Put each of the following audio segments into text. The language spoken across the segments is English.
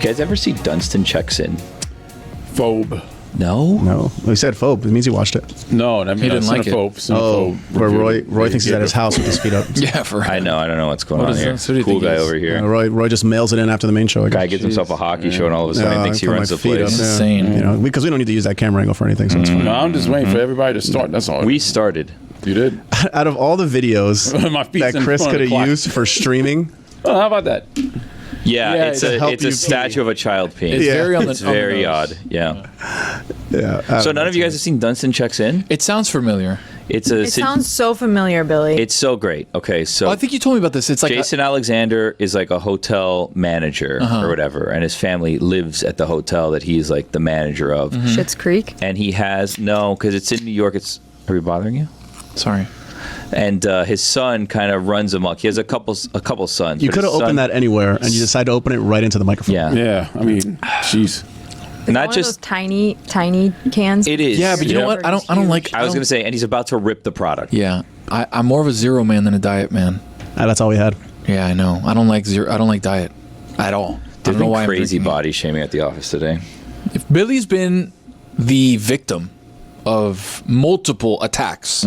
you guys ever see Dunstan Checks In? Phobe. No? No. We said phobe. It means he watched it. No, that means He didn't like it. Oh, where Roy thinks he's at his house with his feet up. Yeah, for I know. I don't know what's going on here. this? Who do you Cool think guy he is? over here. Roy just mails it in after the main show. I guess. Guy gives himself a hockey show, and all of a sudden he thinks he I put runs my the feet place. up, yeah. Insane. You know, because we don't need to use that camera angle for anything, so it's fine. No, I'm just waiting for everybody to start. That's all. We started. You did? Out of all the videos My feet's that in Chris front of could the have clock. used for streaming, Oh, how about that? Yeah, Yeah, it's to help a you statue of a child peeing. It's Yeah. very on the It's very on the nose. odd. Yeah. yeah. So none of you guys have seen Dunstan Checks In? It sounds familiar. It's a. It sounds so familiar, Billy. It's so great. Okay, so Oh, I think you told me about this. It's like Jason Alexander is like a hotel manager or whatever, and his family lives at the hotel that he's like the manager of. Schitt's Creek. And he has because it's in New York. Are we bothering you? sorry. And his son kind of runs amok. He has a couple sons. You but could have his son- opened that anywhere, and you decide to open it right into the microphone. Yeah. Yeah, I mean, jeez. It's Not one of just those tiny cans. it is. Yeah, but you know what? I don't like. I was going to say, and he's about to rip the product. Yeah, I'm more of a zero man than a diet man. That's all we had. Yeah, I know. I don't like zero. I don't like diet at all. I There's don't know been why crazy I'm drinking body shaming at the office today. it. If Billy's been the victim of multiple attacks.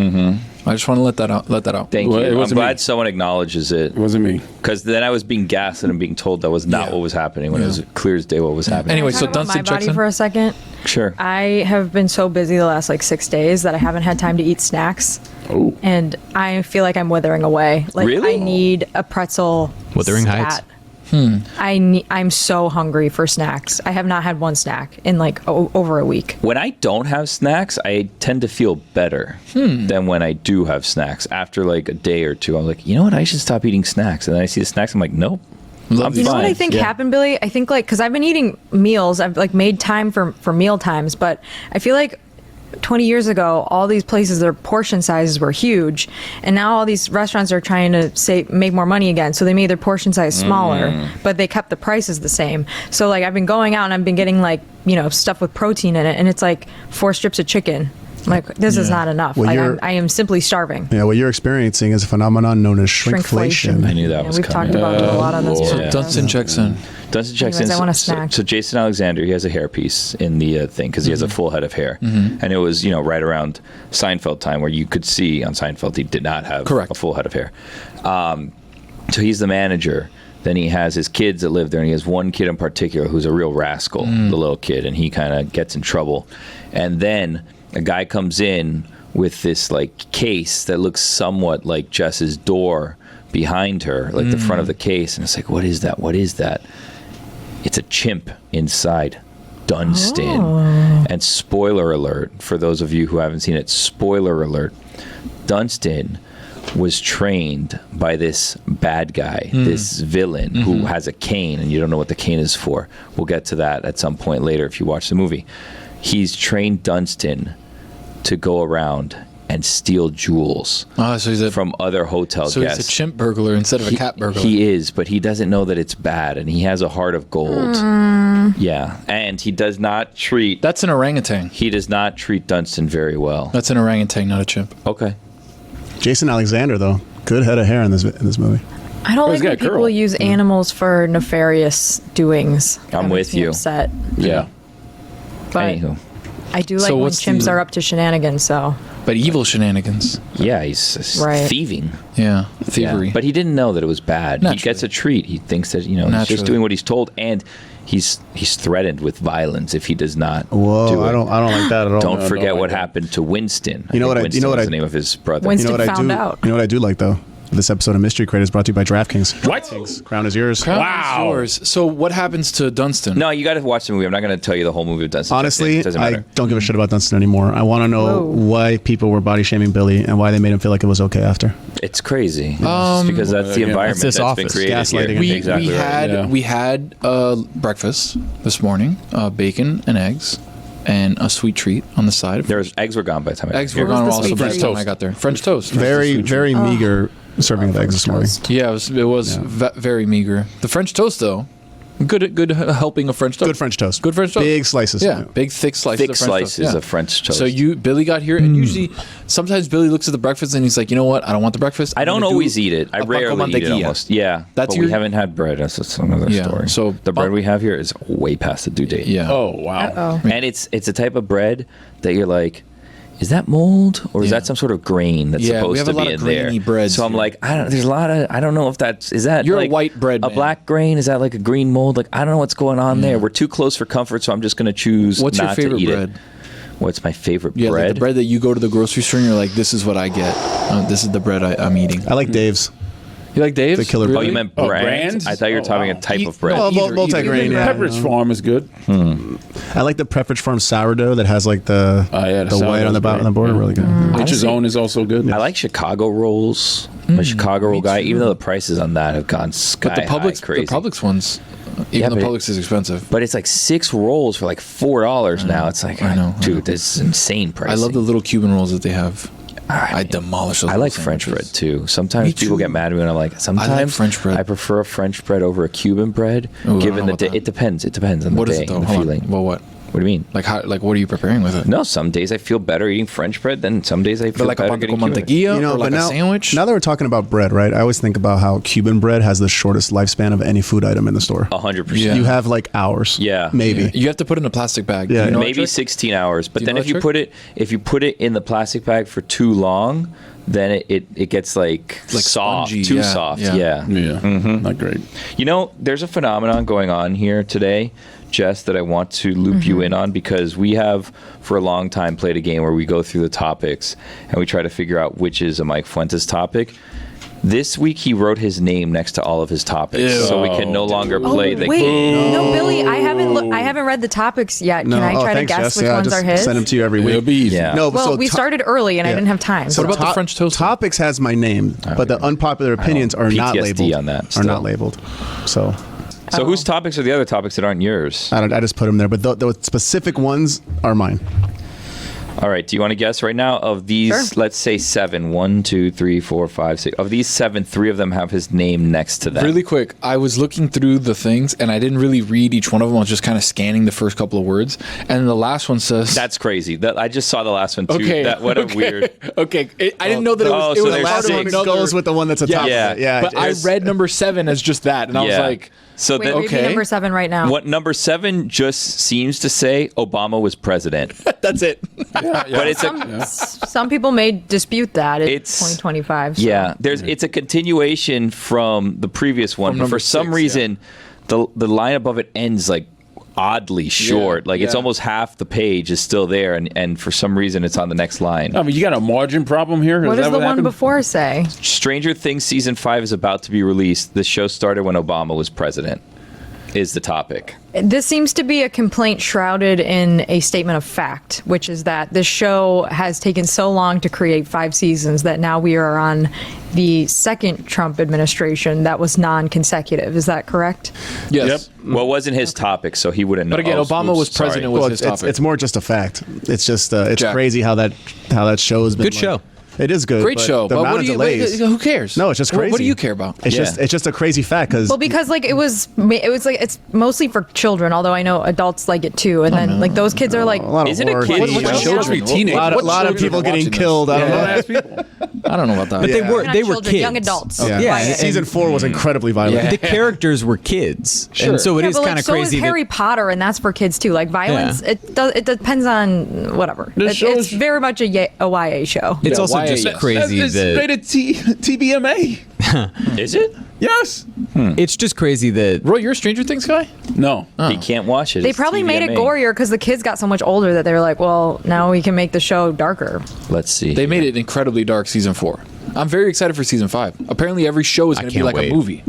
I just want to let that out. Thank Well, it you. I'm wasn't glad me. someone acknowledges it. It wasn't me. Because then I was being gaslit and being told that was not what was happening when it was clear as day what was happening. Anyway, Can I so talk about my Dunstan checks body in. for a second. Sure. I have been so busy the last like 6 days that I haven't had time to eat snacks. Oh. And I feel like I'm withering away. Like Really? I need a pretzel. Wuthering Heights? stat. I'm so hungry for snacks. I have not had one snack in like over a week. When I don't have snacks, I tend to feel better than when I do have snacks. After like a day or two, I'm like, you know what? I should stop eating snacks. And then I see the snacks, I'm like, nope. I'm You know what fine. I think happened, Billy? I think like because I've been eating meals, I've like made time for meal times, but I feel like 20 years ago, all these places, their portion sizes were huge, and now all these restaurants are trying to make more money again. So they made their portion size smaller, but they kept the prices the same. So like I've been going out and I've been getting like stuff with protein in it, and it's like 4 strips of chicken. I'm like, this is not enough. Well, Like I am simply starving. Yeah, what you're experiencing is a phenomenon known as shrinkflation. I knew that was We've coming. talked about it a lot on this Lord. podcast. Dunstan checks in. Dunstan checks Anyways, in. I want a so- snack. So Jason Alexander, he has a hairpiece in the thing because he has a full head of hair, and it was right around Seinfeld time where you could see on Seinfeld he did not have Correct. a full head of hair. So he's the manager. Then he has his kids that live there, and he has one kid in particular who's a real rascal, the little kid, and he kind of gets in trouble. And then a guy comes in with this like case that looks somewhat like Jess's door behind her, like the front of the case, and it's like, what is that? What is that? It's a chimp inside Dunstan. And spoiler alert, for those of you who haven't seen it, spoiler alert, Dunstan was trained by this bad guy, this villain who has a cane, and you don't know what the cane is for. We'll get to that at some point later if you watch the movie. He's trained Dunstan to go around and steal jewels Oh, so he's from other hotel so guests. he's a chimp burglar instead of a cat burglar. He is, but he doesn't know that it's bad, and he has a heart of gold. Yeah, and he does not treat That's an orangutan. Dunstan very well. That's an orangutan, not a chimp. Okay. Jason Alexander, though, good head of hair in this movie. I don't he's like when got a people curl. use animals for nefarious doings. I'm That with makes me you. Upset. Yeah. But Anywho. I do like So when what's chimps the- are up to shenanigans. So But evil shenanigans. Yeah, he's Right. thieving. Yeah, thievery. Yeah. But he didn't know that it was bad. He Naturally. gets a treat. He thinks that he's Naturally. just doing what he's told, and he's threatened with violence if he does not Whoa, do it. I don't like that at all. Don't No, forget no, what I don't. happened to Winston. You know what I- Winston you know what was I- the name of his brother. Winston You know what I found do? out. You know what I do like though? This episode of Mystery Crate is brought to you by DraftKings. What? Crown is yours. Crown is Wow. yours. So what happens to Dunstan? No, you got to watch the movie. I'm not going to tell you the whole movie of Dunstan. Honestly, it doesn't I matter. don't give a shit about Dunstan anymore. I want to know Whoa. why people were body shaming Billy and why they made him feel like it was okay after. It's crazy. It's because that's the yeah. environment That's this that's been office. created Gaslighting. here. we exactly right. had Yeah. we had breakfast this morning, bacon and eggs, and a sweet treat on the side. Eggs were gone by the time I Eggs got were here. gone was the also sweet by the treat? time I got there. French toast. Very meager serving of eggs this morning. Yeah, it was very meager. The French toast though, Good helping of French toast. Good French toast. Good French toast. Big slices. Yeah, big thick slices. Thick of French toast. slices Yeah. of French toast. So Billy got here, and usually, sometimes Billy looks at the breakfast and he's like, you know what? I don't want the breakfast. I don't always eat it. I a rarely pan con eat it mantequilla. almost. Yeah. That's but we your- haven't had bread. That's another Yeah, story. so- the bread we have here is way past the due date. Yeah. Oh wow. Oh. And it's a type of bread that you're like, is that mold or is Yeah. that some sort of grain that's Yeah, we supposed have to a lot be of in there? grainy breads So I'm here. like, there's a lot of, I don't know if is that You're a like white bread a man. black grain? Is that like a green mold? Like, I don't know what's going on there. We're too close for comfort, so I'm just going to choose What's your not favorite to eat bread? it. What's my favorite Yeah, bread? like the bread that you go to the grocery store and you're like, this is what I get. This is the bread I'm eating. I like Dave's. You like Dave's? The killer Oh, bread. you meant Oh, brand? brands? I thought you were Oh, talking wow. a type of bread. No, Oh, either- multi-grain. either. Yeah. Pepperidge Farm is good. I like the Pepperidge Farm sourdough that has like the Oh, yeah, the the white sourdough's on the bottom great. on the border. Really good. Nature's Own is also good. I like Chicago rolls. I'm a Chicago roll guy, even though the prices on that have gone sky But the Publix, high crazy. the Publix ones, even Yeah, the but- Publix is expensive. But it's like 6 rolls for like $4 now. It's like, I know. dude, this is insane price. I love the little Cuban rolls that they have. I demolish those. I little like French bread sandwiches. too. Sometimes Me people too. get mad at me when I'm like, sometimes French bread. I prefer a French bread over a Cuban bread. Ooh, I don't given know the about day, that. it depends. It depends on What the is day it though? and the Hold on. feeling. Well, what? What do you mean? Like how? Like what are you preparing with it? No, some days I feel better eating French bread than some days I feel But like a better pan getting con Cuban. mantequilla You know, or like but a now, sandwich. now that we're talking about bread, right? I always think about how Cuban bread has the shortest lifespan of any food item in the store. 100%. Yeah. You have like hours. Yeah. Maybe. You have to put it in a plastic bag. Yeah. Do you know that Maybe trick? 16 hours. But Do you then know if that you trick? put it in the plastic bag for too long, then it gets like soft, spongy, too yeah, soft. yeah. Yeah. Yeah, not great. You know, there's a phenomenon going on here today, Jess, that I want to loop you in on because we have for a long time played a game where we go through the topics and we try to figure out which is a Mike Fuentes topic. This week he wrote his name next to all of his topics, Ew. so we can no longer play the Wait, game. no, Billy, I haven't read the topics yet. No. Can I Oh, try to thanks, guess Jess. which Yeah, ones just are his? send them to you every It'll week. be easy. Yeah. No, but Well, so we started early and I didn't have time. So What about the French toast? Topics has my name, but the unpopular opinions are not PTSD labeled. on that Are still. not labeled. So So whose topics are the other topics that aren't yours? I just put them there, but the specific ones are mine. All right. Do you want to guess right now of these? Sure. Let's say 7. 1, 2, 3, 4, 5, 6. Of these 7, 3 of them have his name next to them. Really quick, I was looking through the things and I didn't really read each one of them. I was just kind of scanning the first couple of words, and the last one says That's crazy. I just saw the last one too. okay. What a weird. Okay, I didn't know that Oh, it so was there's part of six. another- goes with the one that's a top. Yeah. Yeah. But I it's- read number 7 as just that, and I was Yeah. like, So Wait, that, read me okay. number 7 right now. what number 7 just seems to say Obama was president, that's it. but it's a Some people may dispute that. It's It's- 2025. So. yeah. It's a continuation from the previous one, From but number for some 6, reason, the line above it ends like oddly short. Like it's yeah. almost half the page is still there, and for some reason it's on the next line. I mean, you got a margin problem here. What Is does that the one happened? before say? Stranger Things season 5 is about to be released. The show started when Obama was president. Is the topic. This seems to be a complaint shrouded in a statement of fact, which is that this show has taken so long to create 5 seasons that now we are on the second Trump administration that was non-consecutive. Is that correct? Yes. Well, it wasn't his topic, so he wouldn't know. But again, Oh, Obama oops, was sorry. president was Well, his it's, topic. it's more just a fact. It's just it's Jack. crazy how that show's been Good show. It is good. Great but show. The But amount what of do you? delays. Who cares? No, it's just crazy. What do you care about? It's Yeah. just a crazy fact because Well, because like it was like it's mostly for children, although I know adults like it too. And then like those kids are like, a lot of Is it a horror kid TV show? shows. children? A lot of people getting killed. I don't Grown know. ass people. I don't know about that. But Yeah. they were not they were children, kids. young adults. Yeah, Yeah, and- season 4 was incredibly violent. Yeah. The characters were kids, Sure. and so it yeah, is but, kind like, of so crazy. is Harry Potter, and that's for kids too. Like violence, Yeah. it depends on whatever. This show It's is- very much a YA show. It's Yeah, also why- just yes. crazy It's that rated TVMA. Is it? Yes. it's just crazy that Roy, you're a Stranger Things guy? No. He can't watch it. They It's probably made it TVMA. gorier because the kids got so much older that they were like, well, now we can make the show darker. Let's see. They made it incredibly dark season 4. I'm very excited for season 5. Apparently, every show is going to be can't like wait. a movie.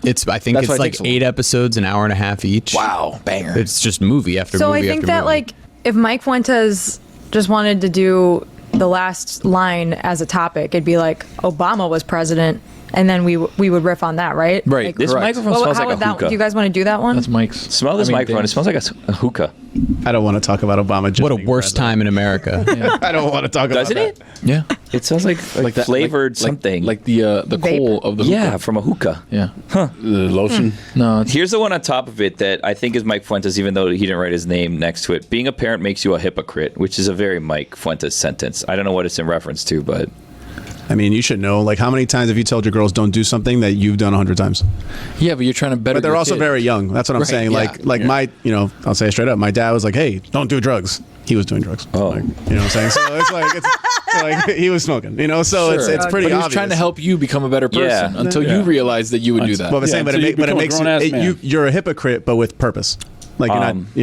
it's I think That's why it's it like takes so long. 8 episodes, an hour and a half each. Wow, banger. It's just movie after So I movie think after that movie. like if Mike Fuentes just wanted to do the last line as a topic, it'd be like Obama was president, and then we would riff on that, right? Right. Like, This Correct. microphone well, smells how like would a that? hookah. Do you guys want to do that one? That's Mike's. Smell this microphone. It smells like a hookah. I don't want to talk about Obama. Just What a being worst president. time in America. I don't want to talk about Doesn't that. it? Yeah. It smells like That- flavored something. Like the Vape? coal of the hookah. yeah, from a hookah. Yeah. The lotion. No, it's, Here's the one on top of it that I think is Mike Fuentes, even though he didn't write his name next to it. Being a parent makes you a hypocrite, which is a very Mike Fuentes sentence. I don't know what it's in reference to, but I mean, you should know. Like, how many times have you told your girls don't do something that you've done 100 times? yeah, but you're trying to better. But they're your also kid. very young. That's what I'm Right, saying. yeah, Like yeah. my, I'll say it straight up. My dad was like, "Hey, don't do drugs." He was doing drugs. Oh. Like, you know what I'm saying? So it's like he was smoking. You know, so Sure. it's pretty But he was obvious. trying to help you become a better person Yeah. until you realized that you would do that. Well, I'm saying, but until you it become a makes grown-ass man. you're a hypocrite, but with purpose. Like you're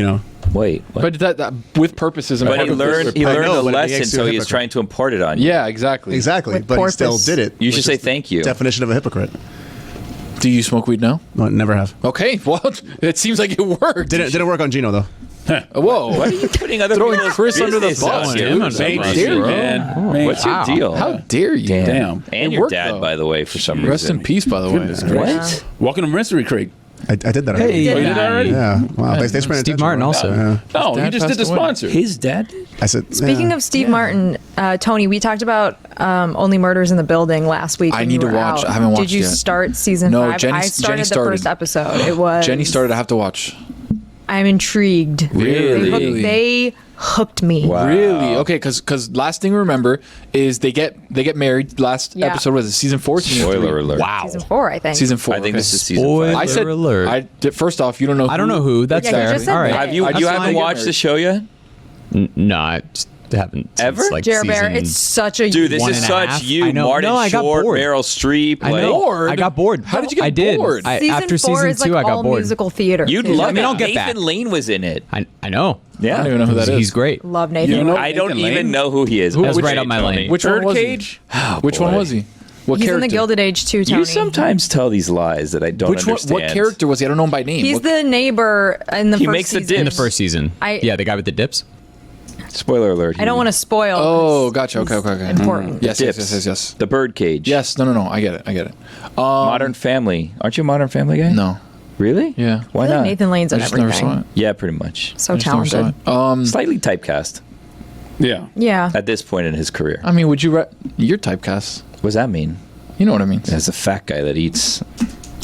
not, wait. What? But that with purpose is But important. he learned I the know, but it lesson, makes you so a he is hypocrite. trying to impart it on you. Yeah, exactly. exactly, With but he still purpose. did it. You should which say is thank you. Definition of a hypocrite. Do you smoke weed now? No, never have. Okay, well, it seems like it worked. Didn't work on Gino though. Whoa. Why are you putting other Throwing people's Chris under the business bus, out dude. here? How dare you? man. What's your deal? How dare you? Damn. And It your worked, dad, though. by the way, for some Rest reason. in peace, by the way. Goodness gracious. What? Walking to Mystery Creek. I did that already. did Oh, you did that already? Yeah. Wow. They spent Steve attention Martin on it. also. Yeah. No, Dad you just did the passed away. sponsor. His dad? I said. Speaking of Steve Martin, Tony, we talked about Only Murders in the Building last week. I when need you to were watch. out. I haven't watched Did you yet. start season No, 5? Jenny- I Jenny started the started. first episode. It was Jenny started. I have to watch. I'm intrigued. Really? They hooked me. Wow. Really? Okay, because last thing to remember is they get married. Last Yeah. episode was it season 4? Season Spoiler 3? alert. Wow. Season 4, I think. Season 4. I think okay. this is season Spoiler 5. I said alert. First off, you don't know. I don't know who. That's Yeah, you fair. just said All right. that. Have you That's haven't fine. watched the show yet? No, I just haven't. Since, Ever? Like Jer Bear, season- it's such a Dude, this One is and a such half. you, I know. Martin No, I got Short, bored. Meryl Streep. I like, know. Bored? I got bored. How did you get I did. bored? I, season after 4 season is like 2, I got all bored. musical theater. You'd too. love I mean, it. I'll get Nathan back. Lane was in it. I know. Yeah. I don't even know who that is. He's great. Love Nathan. You know- I don't Nathan even Lane? know who he is. That's Okay, right up my Tony. lane. Which one was Birdcage? he? Which one was he? What He's character? in the Gilded Age too, Tony. You sometimes tell these lies that I don't Which one? understand. What character was he? I don't know him by name. He's What- the neighbor in the He first makes the season. In the first season. Yeah, the guy with the dips. Spoiler alert. I don't want to spoil. Oh, 'cause gotcha. Okay, he's okay, okay. Important. Yes, Dips. yes. The Birdcage. Yes. No. I get it. Modern Family. Aren't you a Modern Family guy? No. Really? Yeah. Why I feel not? like Nathan Lane's I on just never saw it. everything. Yeah, pretty much. So I just never saw talented. it. Slightly typecast Yeah. Yeah. at this point in his career. I mean, would you? You're typecast. What does that mean? You know what I mean? As a fat guy that eats.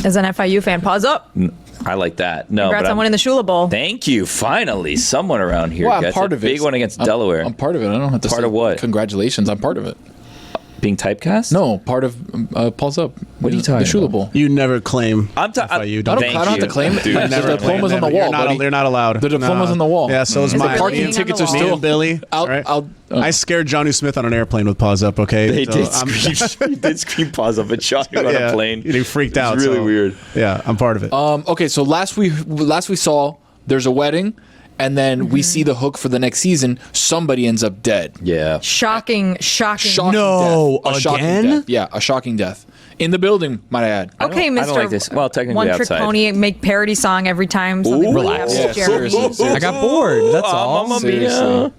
As an FIU fan, pause up. I like that. No, Congrats but on winning the Shula Bowl. Thank you. Finally, someone around here Well, I'm gets part a of it. big one against Delaware. I'm part of it. I don't have to Part say of what? Congratulations. I'm part of it. Being typecast? No, part of Pulse Up. What are you talking The Shula about? Bowl. You never claim. I'm ta- FIU. I don't have to claim it. Dude, The never diploma's on the You're wall, not, buddy. You're not allowed. The diploma's on the wall. Yeah, so is Is the mine. parking Me and- tickets are me still- and Billy. I'll- I scared Johnny Smith on an airplane with Pause Up. Okay, They So did I'm- scream. He did scream pause up and shot him on yeah, a plane. He freaked out. It's really so- weird. Yeah, I'm part of it. Okay, so last we saw there's a wedding, and then we see the hook for the next season. Somebody ends up dead. Yeah. Shocking. Shocking No, death. A shocking again? death. Yeah, a shocking death in the building. Might I add? Okay, I Mr. don't like this. Well, technically One Trick outside. Pony, make parody song every time something really relax. happens to Yeah, Jeremy. seriously. I got bored. That's all. Mamma Seriously. mia.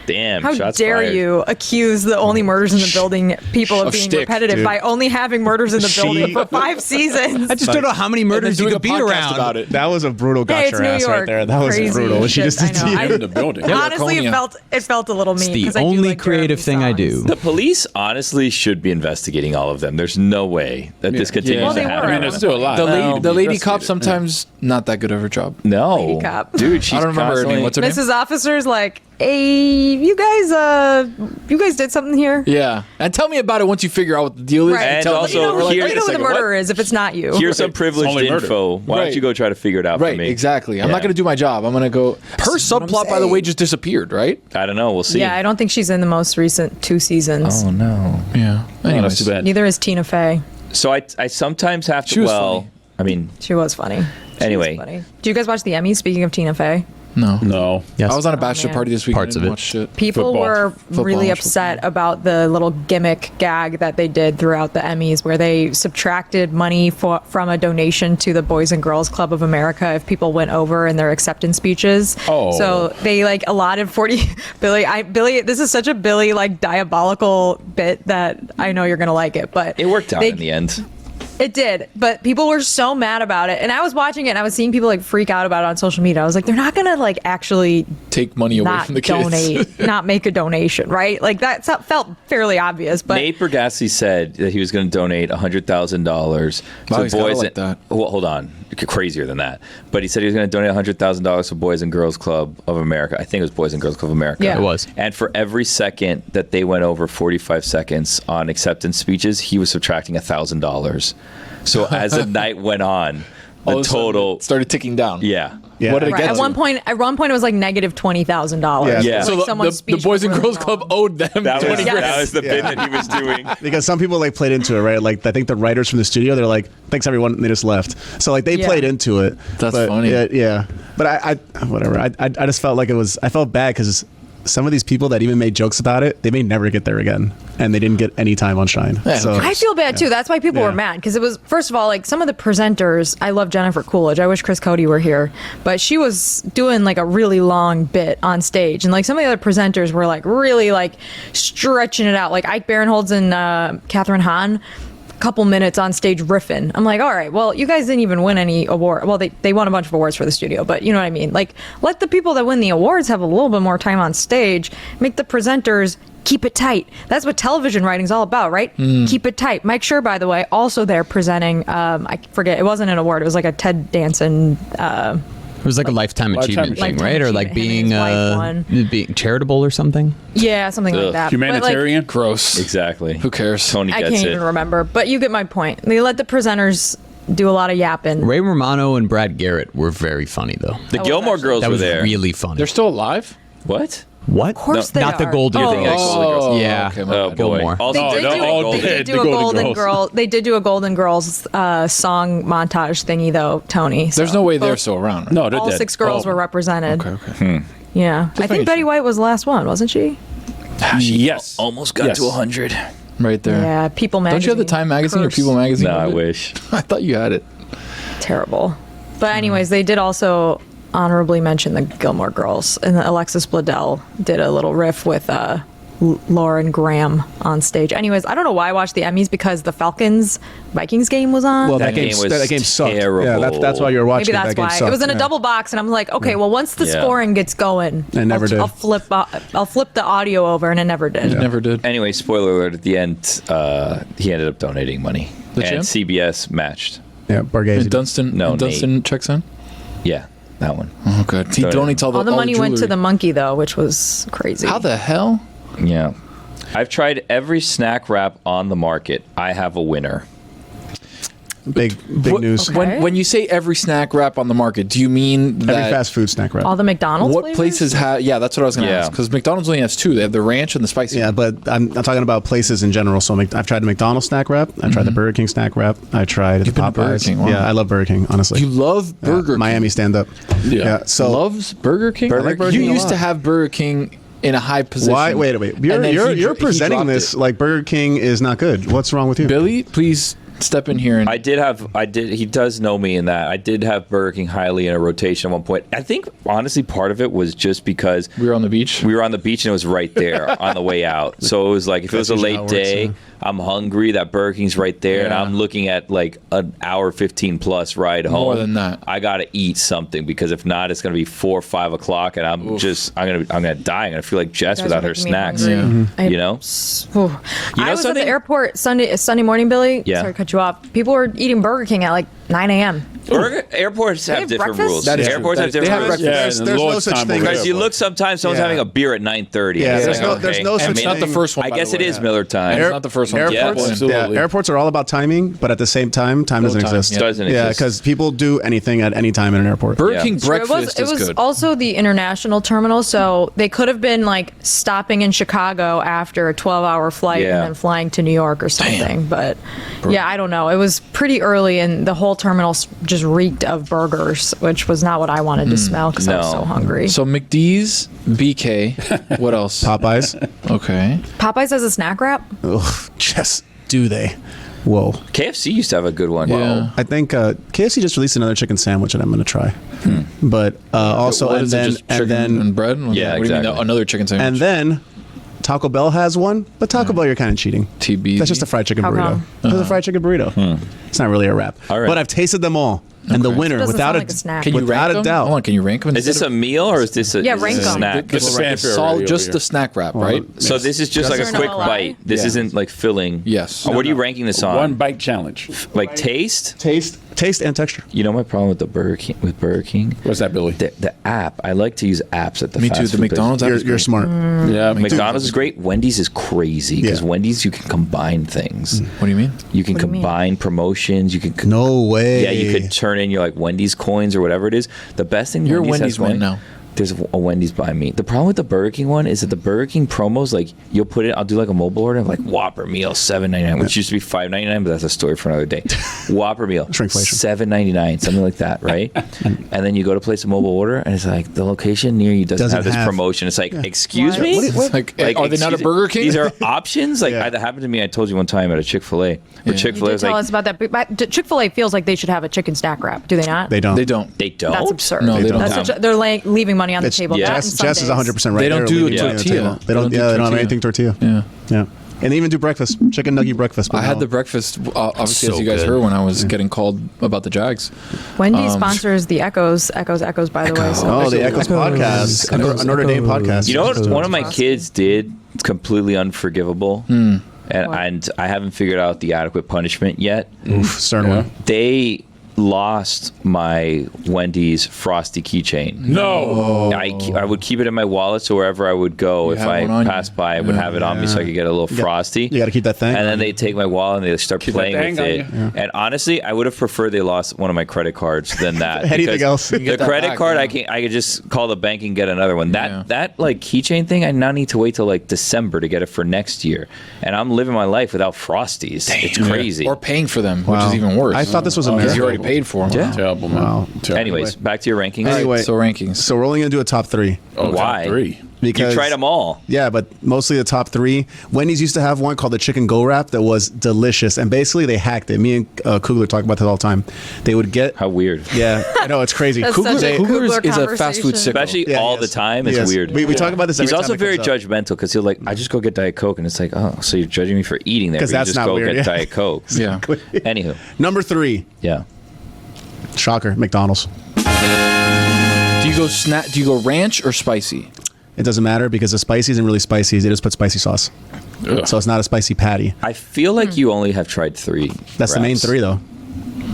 Damn. How shots dare fired. you accuse the Only Murders in the Building people of Of being shtick, repetitive dude. by only having murders in the building for 5 seasons? I just don't know how many murders you doing could a beat podcast around. about it. That was a brutal Hey, got it's your New ass York. right there. That was Crazy brutal. She shit, just I did know. to you. In the building. Honestly, Laconia. it felt a little mean. It's 'cause the I do only like creative Jeremy's thing I songs. do. The police honestly should be investigating all of them. There's no way that this continues Well, to they were. happen. I mean, there's still a lot. The Well, lady, the lady investigated. cop sometimes not that good of her job. No. Lady cop. Dude, she's I don't remember her name. constantly- What's her name? Mrs. Officer's like, hey, you guys did something here? Yeah, and tell me about it once you figure out what the deal is. Right. And tell me. also, you know, here- you wait a know who the second, what? murderer is if it's not you. Here's some privileged only murder. info. Why Right. don't you go try to figure it out Right, for me? exactly. I'm Yeah. not going to do my job. I'm going to go. Her subplot, by the way, just disappeared, right? I don't know. We'll see. Yeah, I don't think she's in the most recent 2 seasons. Oh, no. Yeah. Oh, Anyways, that's too bad. Neither is Tina Fey. So I sometimes have She to, was well, funny. I mean, She was funny. She Anyway. was funny. Do you guys watch the Emmys? Speaking of Tina Fey, No. Yes. I was on a bachelor man. party this week. Parts and I didn't of it. watch shit. People Football. were Football really and upset about the little gimmick gag that they did throughout the Emmys, where they subtracted money from a donation to the Boys and Girls Club of America if people went over in their acceptance speeches. Oh. So they like allotted 40. Billy, this is such a Billy like diabolical bit that I know you're gonna like it, but It worked out in the end. It did, but people were so mad about it, and I was watching it and I was seeing people like freak out about it on social media. I was like, they're not gonna like actually Take money away not from the kids. donate, not make a donation, right? Like that felt fairly obvious. But Nate Bargatze said that he was going to donate $100,000 Wow, to he's got it boys. like that. Well, hold on, crazier than that. But he said he was going to donate $100,000 to Boys and Girls Club of America. I think it was Boys and Girls Club of America. Yeah. It was. And for every second that they went over 45 seconds on acceptance speeches, he was subtracting $1,000. So as the night went on, All the of a sudden, total, it started ticking down. yeah. Yeah. What did it right, get at to? one point, it was like negative $20,000. Yeah. So the Boys and Girls Club owed them That 20 was, grand. that was the bit Yeah. that he was doing. Because some people like played into it, right? Like I think the writers from the studio, they're like, "Thanks everyone," and they just left. So like they Yeah. played into it. That's but, funny. Yeah. But I whatever. I just felt like I felt bad because some of these people that even made jokes about it, they may never get there again, and they didn't get any time on Shine. Yeah, So I feel bad too. That's why people were mad, because it was, first of all, like some of the presenters. I love Jennifer Coolidge. I wish Chris Cody were here, but she was doing like a really long bit on stage, and like some of the other presenters were like really like stretching it out. Like Ike Barinholtz and Catherine Hahn, couple minutes on stage riffing. I'm like, all right, well, you guys didn't even win any award. Well, they won a bunch of awards for the studio, but you know what I mean? Like, let the people that win the awards have a little bit more time on stage. Make the presenters keep it tight. That's what television writing's all about, right? Keep it tight. Mike Schur, by the way, also there presenting, I forget, it wasn't an award. It was like a Ted Danson, It was like a lifetime achievement thing, Lifetime right? Or like achievement. Him and his wife being charitable or something. yeah, something like Ugh. that. Humanitarian. Gross. Exactly. Who cares? Tony But, like, I gets can't it. even remember, but you get my point. They let the presenters do a lot of yapping. Ray Romano and Brad Garrett were very funny though. The was Gilmore actually- Girls That were was there. really funny. They're still alive? What? What? Of course they Not the are. Golden Oh. You're thinking of Golden Girls. Yeah. Okay, my Oh bad. boy. Gilmore. Also, No, They they're all did dead. do The a Golden Golden Girls. Girl. They did do a Golden Girls song montage thingy though, Tony. There's so no way they're both- still around. Right? No, they're all dead. 6 girls Oh. were represented. Okay. Yeah, I think making Betty sure. White was the last one, wasn't she? Yes. almost got Yes. to 100. Right there. Yeah, People Don't magazine. you have the Time magazine or Curse. People magazine? No, I with it? wish. I thought you had it. Terrible. But anyways, they did also honorably mention the Gilmore Girls, and Alexis Bledel did a little riff with Lauren Graham on stage. Anyways, I don't know why I watched the Emmys, because the Falcons Vikings game was on. well, That game was that game sucked. terrible. Yeah, that's why you were watching. Maybe that's that game why. It sucked, was in a yeah. double box, and I'm like, okay, well, once the Yeah. scoring gets going, It never did. I'll flip the audio over, and it never did. Never did. Anyway, spoiler alert, at the end, he ended up donating money. The and gym? CBS matched. Yeah, Borghese. And Dunstan, No, and Dunstan checks in? Yeah, that one. Oh, good. He donates all the All the money went to jewelry. the monkey, though, which was crazy. How the hell? Yeah. I've tried every snack wrap on the market. I have a winner. Big news. Okay. When you say every snack wrap on the market, do you mean that Every fast food snack wrap. All the McDonald's what flavors? places have? Yeah, that's what I was going to Yeah. ask. Because McDonald's only has 2. They have the ranch and the spicy. Yeah, but I'm talking about places in general. So I've tried the McDonald's snack wrap. I tried the Burger King snack wrap. I tried the You've been to Burger Popeyes. King, wow. Yeah, I love Burger King. Honestly, You love Burger King. Miami stand up. Yeah. So Loves Burger King. I like Burger you King a used to lot. have Burger King in a high position. why? Wait. and You're then you're he presenting dropped this it. like Burger King is not good. What's wrong with you? Billy, please step in here and He does know me in that. I did have Burger King highly in a rotation at one point. I think, honestly, part of it was just because we were on the beach. we were on the beach and it was right there on the way out. So it was like, if it was a That's usually late how it works, day, yeah. I'm hungry, that Burger King's right there, and Yeah. I'm looking at like an hour 15 plus ride home. More than that. I got to eat something, because if not, it's going to be 4 or 5 o'clock, and I'm going to die. I'm going to feel like Jess You guys without are her making me snacks. hungry. Yeah. I- You know? Ooh. You know I was at something? the airport Sunday morning, Billy. Yeah. Sorry to cut you off. People were eating Burger King at like 9 a.m. Airports have have different breakfast? rules. That is true. Airports have They different have rules. breakfast. Yeah, There's and no such time thing over as- Because you look, sometimes someone's Yeah. having a beer at 9:30. Yeah, It's there's like, no okay. there's no And such it's not thing. the first one. I by guess the it way. is Miller time. And it's not the first one. Airports, Yeah. Absolutely. airports are all about timing, but at the same time, time doesn't time, exist. yeah. Doesn't Yeah, exist. because people do anything at any time in an airport. Burger Yeah. King True. breakfast it is was good. also the international terminal, so they could have been like stopping in Chicago after a 12-hour flight Yeah. and then flying to New York or something. But yeah, I don't know. It was pretty early, and the whole terminal just reeked of burgers, which was not what I wanted to smell because I was so hungry. So McD's, BK, what else? Popeyes. Okay. Popeyes has a snack wrap. Ugh, just do they? Whoa. KFC used to have a good one. Yeah. I think KFC just released another chicken sandwich that I'm going to try. But also, What and is it, then just chicken and bread? Yeah, What do you exactly. mean, another chicken sandwich? and then Taco Bell has one, but Taco Bell you're kind of cheating. TBZ. That's just a fried chicken How burrito. come? It's a fried chicken burrito. It's not really a wrap. All right. But I've tasted them all, and the winner, Doesn't without sound like a snack. Can you without rank a them? doubt. Hold on, can you rank them? Is this a meal or is this a, Yeah, is this rank a 'em. snack? This is fanfare Solid, over just here. the snack wrap, right? So this is just like Is a there quick no lie? bite. This Yeah. isn't like filling. Yes. What are you ranking this on? One bite challenge. Like taste? taste and texture. You know my problem with the Burger King. What's that, Billy? The app. I like to use apps at the Me fast too. The food McDonald's app You're, is you're great. smart. Yeah, McDonald's is great. Wendy's is crazy because Yeah. Wendy's you can combine things. What do you mean? You can What do you mean? combine promotions. You can No way. Yeah, you could turn in your like Wendy's coins or whatever it is. The best thing You're a Wendy's Wendy's has going, man now. There's a Wendy's by me. The problem with the Burger King one is that the Burger King promos, like you'll put it, I'll do like a mobile order of like Whopper meal $7.99, which used to be $5.99, but that's a story for another day. Whopper meal Shrinkflation. $7.99, something like that, right? And then you go to place a mobile order, and it's like the location near you doesn't have this promotion. It's like, excuse me. What? Like, are they not a excuse- Burger King? These are options. Like Yeah. that happened to me. I told you one time at a Chick-fil-A. Where Yeah. Chick-fil-A You did was tell like, us about that. But Chick-fil-A feels like they should have a chicken snack wrap. Do they not? They don't. They don't. they don't. That's absurd. No, they don't. They're leaving money on the It's- table. yeah. That and Jess is Sundays. 100% right. They don't They're do leaving money on the tortilla. table. They don't. Yeah, they don't have anything tortilla. Yeah. Yeah. And they even do breakfast, chicken nugget breakfast. but I had no. the breakfast, obviously, So as you guys good. heard when I was getting called about the Jags. Wendy's sponsors the Echoes, by the way. So Oh, the Echoes podcast, a Notre Dame podcast. You know what? One of my kids did. It's completely unforgivable, and I haven't figured out the adequate punishment yet. Oof, stern one. They lost my Wendy's Frosty keychain. No. I would keep it in my wallet, so wherever I would go, if have I one on you. passed by, I would have it on me so I could get a little frosty. You got to keep that thing. And then they take my wallet and they start Keep playing that with thing it. on And honestly, I would have preferred they lost one of my credit cards than that. Anything because else. You The get that credit back, card, yeah. I could just call the bank and get another one. Yeah. That like keychain thing, I now need to wait till like December to get it for next year. And I'm living my life without Frosties. It's crazy. Or paying for them, Wow. which is even worse. I thought this was a Because you miracle. already paid for them. Yeah. Terrible, man. Wow. Terrible. Anyways, back to your rankings. Anyway, So rankings. So we're only gonna do a top three. Oh, Why? top three. Because you tried them all. Yeah, but mostly the top three. Wendy's used to have one called the Chicken Go Wrap that was delicious, and basically they hacked it. Me and Kugler talk about this all the time. They would get. How weird. Yeah, I know it's crazy. That's Kugler- such a they- Kugler's Kugler is a fast food conversation. sicko. Especially Yeah, all yes. the time. It's Yes. weird. We talk about this. He's every also time it very comes up. judgmental because he'll like, I just go get Diet Coke, and it's like, oh, so you're judging me for eating there? 'Cause but you that's just not go weird, get yeah. Diet Coke. Yeah. Anywho, Number three, yeah. shocker, McDonald's. Do you go ranch or spicy? It doesn't matter because the spicy isn't really spicy. They just put spicy sauce, Ugh. so it's not a spicy patty. I feel like you only have tried three. That's the main wraps. three, though.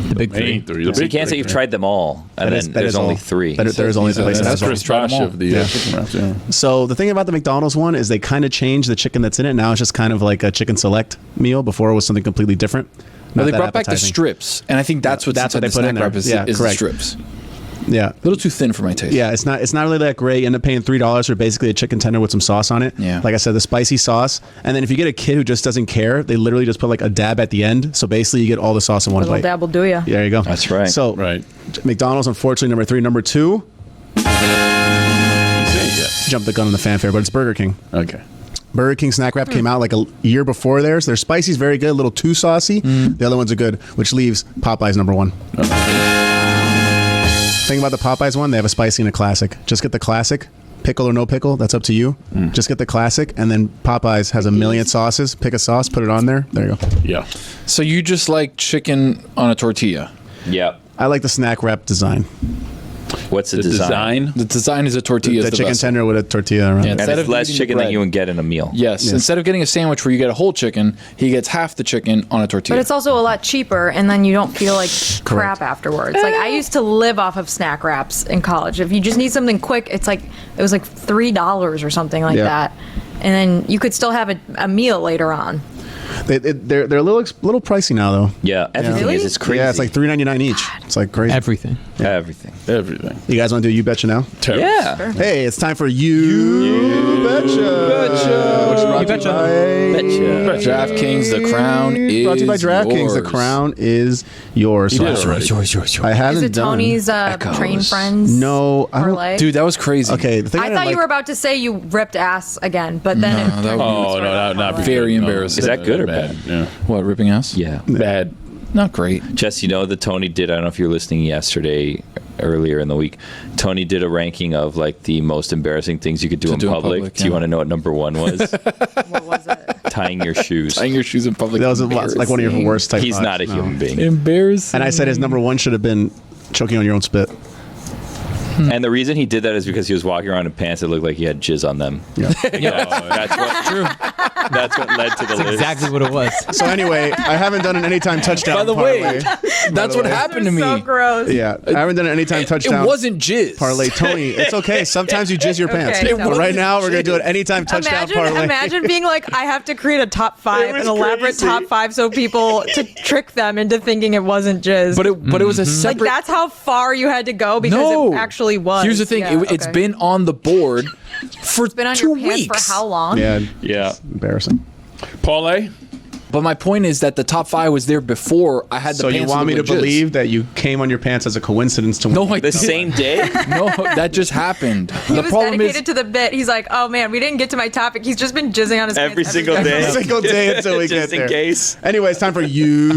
The big Main three. three. The So you big can't say three. you've tried them all, and That is- then that there's is only all. three. There is only He's a- place. that's That's That's right. Chris Bosh them all. of the Yeah. chicken wraps. Yeah. So the thing about the McDonald's one is they kind of changed the chicken that's in it. Now it's just kind of like a chicken select meal. Before it was something completely different. No, Not they that brought back the appetizing. strips, and I think that's what That's what they put in there. Is, Yeah, is the correct. strips. Yeah. A little too thin for my taste. Yeah, it's not really that great. You end up paying $3 for basically a chicken tender with some sauce on it. Yeah. Like I said, the spicy sauce. And then if you get a kid who just doesn't care, they literally just put like a dab at the end. So basically you get all the sauce in one Little bite. dab will do ya. Yeah, there you go. That's right. So Right. McDonald's, unfortunately, number three. Number two, jump the gun on the fanfare, but it's Burger King. Okay. Burger King snack wrap came out like a year before theirs. Their spicy's very good, a little too saucy. The other ones are good, which leaves Popeyes number one. Thing about the Popeyes one, they have a spicy and a classic. Just get the classic. Pickle or no pickle, that's up to you. Just get the classic, and then Popeyes has a million sauces. Pick a sauce, put it on there. There you go. Yeah. So you just like chicken on a tortilla. Yep. I like the snack wrap design. What's the, The design. The design is a tortilla. The is the chicken best. tender with a tortilla around. Yeah. And Instead it's of less eating chicken bread. than you would get in a meal. Yes. Yes. Instead of getting a sandwich where you get a whole chicken, he gets half the chicken on a tortilla. But it's also a lot cheaper, and then you don't feel like crap afterwards. Like I used to live off of snack wraps in college. If you just need something quick, it was like $3 or something like Yeah. that, and then you could still have a meal later on. They're a little pricey now though. Yeah, everything Really? is. It's crazy. Yeah, it's like $3.99 each. It's like crazy. Everything. everything. Everything. You guys want to do You Betcha now? Terrible. Yeah. Hey, it's time for You Betcha. Brought to you by DraftKings, the crown is Brought to you by DraftKings. yours. The crown is yours. He did it right. I haven't Is it done. Tony's train friends? No, I don't. parlay? Dude, that was crazy. Okay, the thing I thought you were about to say you ripped ass again, but then it turned Oh, into no, not Very embarrassing. Is that good or bad? Yeah. What, ripping ass? Yeah. Bad. Not great. Jess, you know that Tony did, I don't know if you were listening yesterday, earlier in the week, Tony did a ranking of like the most embarrassing things you could do in public. Do you yeah. want to know what number one was? What was it? Tying your shoes. Tying your shoes in public. That was like one of your worst type. He's thoughts. not a No. human being. Embarrassing. And I said his number one should have been choking on your own spit. And the reason he did that is because he was walking around in pants that looked like he had jizz on them. Yeah. That's what led to the list. Exactly what it was. So anyway, I haven't done an anytime touchdown. By the way, parlay. that's what happened to me. So gross. Yeah, I haven't done an anytime touchdown. It wasn't jizz. parlay. Tony, it's okay. Sometimes you jizz your pants. Okay, But right now, we're gonna do an anytime touchdown parlay. Imagine being like, I have to create a top five, an elaborate top five, so people to trick them into thinking it wasn't jizz. But it was a like separate. that's how far you had to go because it actually was. Here's the thing. Yeah, It's okay. been on the board for been on 2 your pants weeks. for how long? Yeah, Yeah. embarrassing. Parlay? But my point is that the top 5 was there before I had the So pants. you want me with to jizz. believe that you came on your pants as a coincidence to win? No, I The didn't. same day? No, that just happened. He The was problem dedicated is to the bit. He's like, oh man, we didn't get to my topic. He's just been jizzing on his Every pants single day. Every single day until we Just get in there. case. Anyway, it's time for you.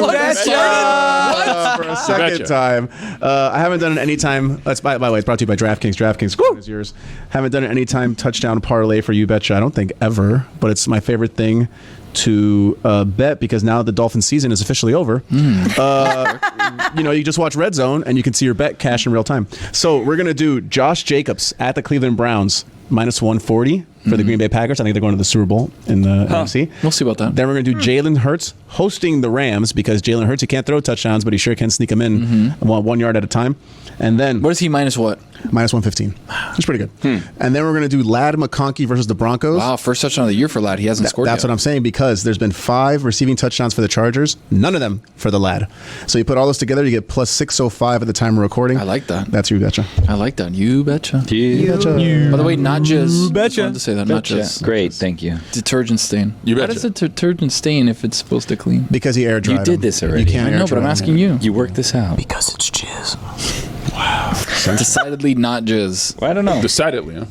For a second Betcha. time. I haven't done an anytime. By the way, it's brought to you by DraftKings. DraftKings is yours. Haven't done an anytime touchdown parlay for you, betcha. I don't think ever, but it's my favorite thing to bet because now the Dolphin season is officially over. You just watch Red Zone and you can see your bet cash in real time. So we're gonna do Josh Jacobs at the Cleveland Browns minus 140 for the Green Bay Packers. I think they're going to the Super Bowl in the NFC. We'll see about that. Then we're going to do Jalen Hurts hosting the Rams because Jalen Hurts, he can't throw touchdowns, but he sure can sneak them in 1 yard at a time. And then What is he minus what? minus 115. It's pretty good. And then we're going to do Ladd McConkey versus the Broncos. Wow, first touchdown of the year for Lad. He hasn't scored That's yet. what I'm saying because there's been 5 receiving touchdowns for the Chargers, none of them for the Lad. So you put all those together, you get plus 605 at the time of recording. I like that. That's you, betcha. I like that. You betcha. betcha. By the way, not jizz. betcha. Just wanted to say that. Not jizz. Great, thank you. Detergent stain. You How betcha. does a detergent stain if it's supposed to clean? Because he air dried You did them. this already. You can't I air know, but I'm dry them. asking you. You worked this out. Because it's jizz. Decidedly not jizz. I don't know. Decidedly, huh?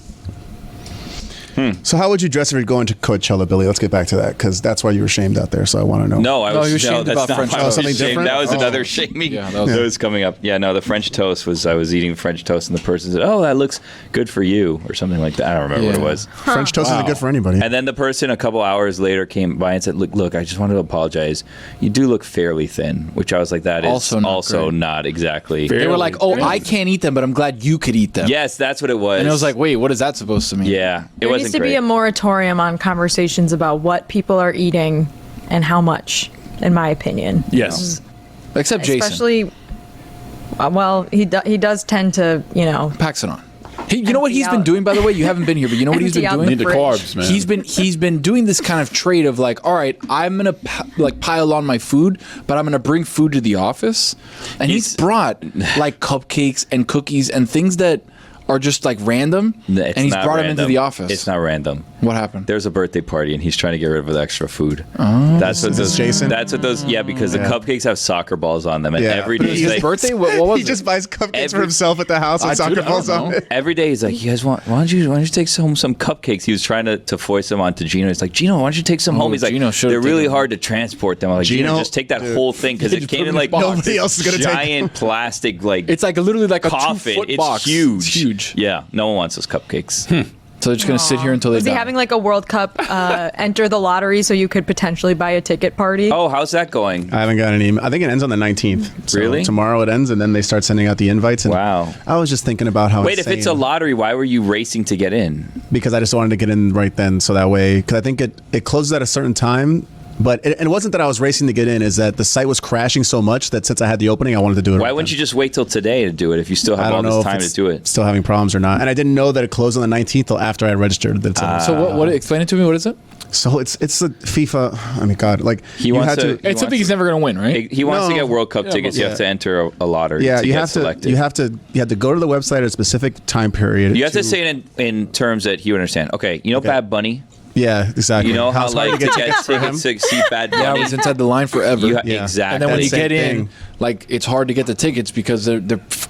So how would you dress if you're going to Coachella, Billy? Let's get back to that because that's why you were shamed out there. So I want to know. No, I No, was, he was shamed that's about not French why I was toast. Something shamed. different? That was Oh. another shaming Yeah, that was coming up. Yeah, no, the French toast was, I was eating French toast and the person said, oh, that looks good for you or something like that. I don't remember what it Yeah. was. French toast isn't good for anybody. And then the person a couple hours later came by and said, look, I just wanted to apologize. You do look fairly thin, which I was like, that is Also also not not, great. exactly. They were like, oh, I can't eat them, but I'm glad you could eat them. Yes, that's what it was. And I was like, wait, what is that supposed to mean? yeah, it There wasn't needs to great. be a moratorium on conversations about what people are eating and how much, in my opinion. Yes. Except Jason. Especially, well, he does tend to, Packs it on. You know what Empty he's been out. doing, by the way? You haven't been here, but you know what he's Empty been out doing? the Need the fridge. carbs, man. He's been doing this kind of trade of like, all right, I'm gonna pile on my food, but I'm gonna bring food to the office, and he's brought like cupcakes and cookies and things that are just like random, It's and he's not brought them into random. the office. It's not random. What happened? There's a birthday party and he's trying to get rid of the extra food. Oh, that's what those Jason? That's what those. Yeah, because the cupcakes have soccer balls on them, and Yeah. every But day his he's His like, birthday? What was he it? just buys cupcakes for Every- himself at the house with soccer dude, I balls don't on know. it. every day he's like, you guys why don't you take some cupcakes? He was trying to force them onto Gino. He's like, Gino, why don't you take some home? He's like, Gino should've they're really taken hard to transport them. I'm like, Gino, Gino, just take that dude. whole thing because it Just came put in them in like box. Nobody else is gonna take giant plastic like. It's like literally like a coffin. 2-foot It's box. huge. It's huge. Yeah, no one wants those cupcakes. So they're just gonna sit here until they Was he die. having like a World Cup enter the lottery so you could potentially buy a ticket party? Oh, how's that going? I haven't got an email. I think it ends on the 19th. So Really? Tomorrow it ends, and then they start sending out the invites. And Wow. I was just thinking about how Wait, if it's a insane- lottery, why were you racing to get in? because I just wanted to get in right then, so that way, because I think it closes at a certain time. But it wasn't that I was racing to get in; is that the site was crashing so much that since I had the opening, I wanted to do it. Why right wouldn't then. you just wait till today to do it if you still I have all don't know this if time it's to do it? still having problems or not. And I didn't know that it closed on the 19th till after I registered. That it's So what? Explain it to me. What is it? so it's the FIFA. I mean, God, like He you wants had to- to. It's something he's never gonna win, right? He wants to No. get World Cup tickets. You have to enter a lottery. Yeah, to you get have selected. to. You have to go to the website at a specific time period. You have to say it in terms that he would understand. Okay, you know Bad Bunny? Yeah, exactly. You know how it's hard like to get tickets to see Bad Yeah, I Bunny? was inside the line forever. Yeah. Exactly. And then when That you same get in, thing. like it's hard to get the tickets because they're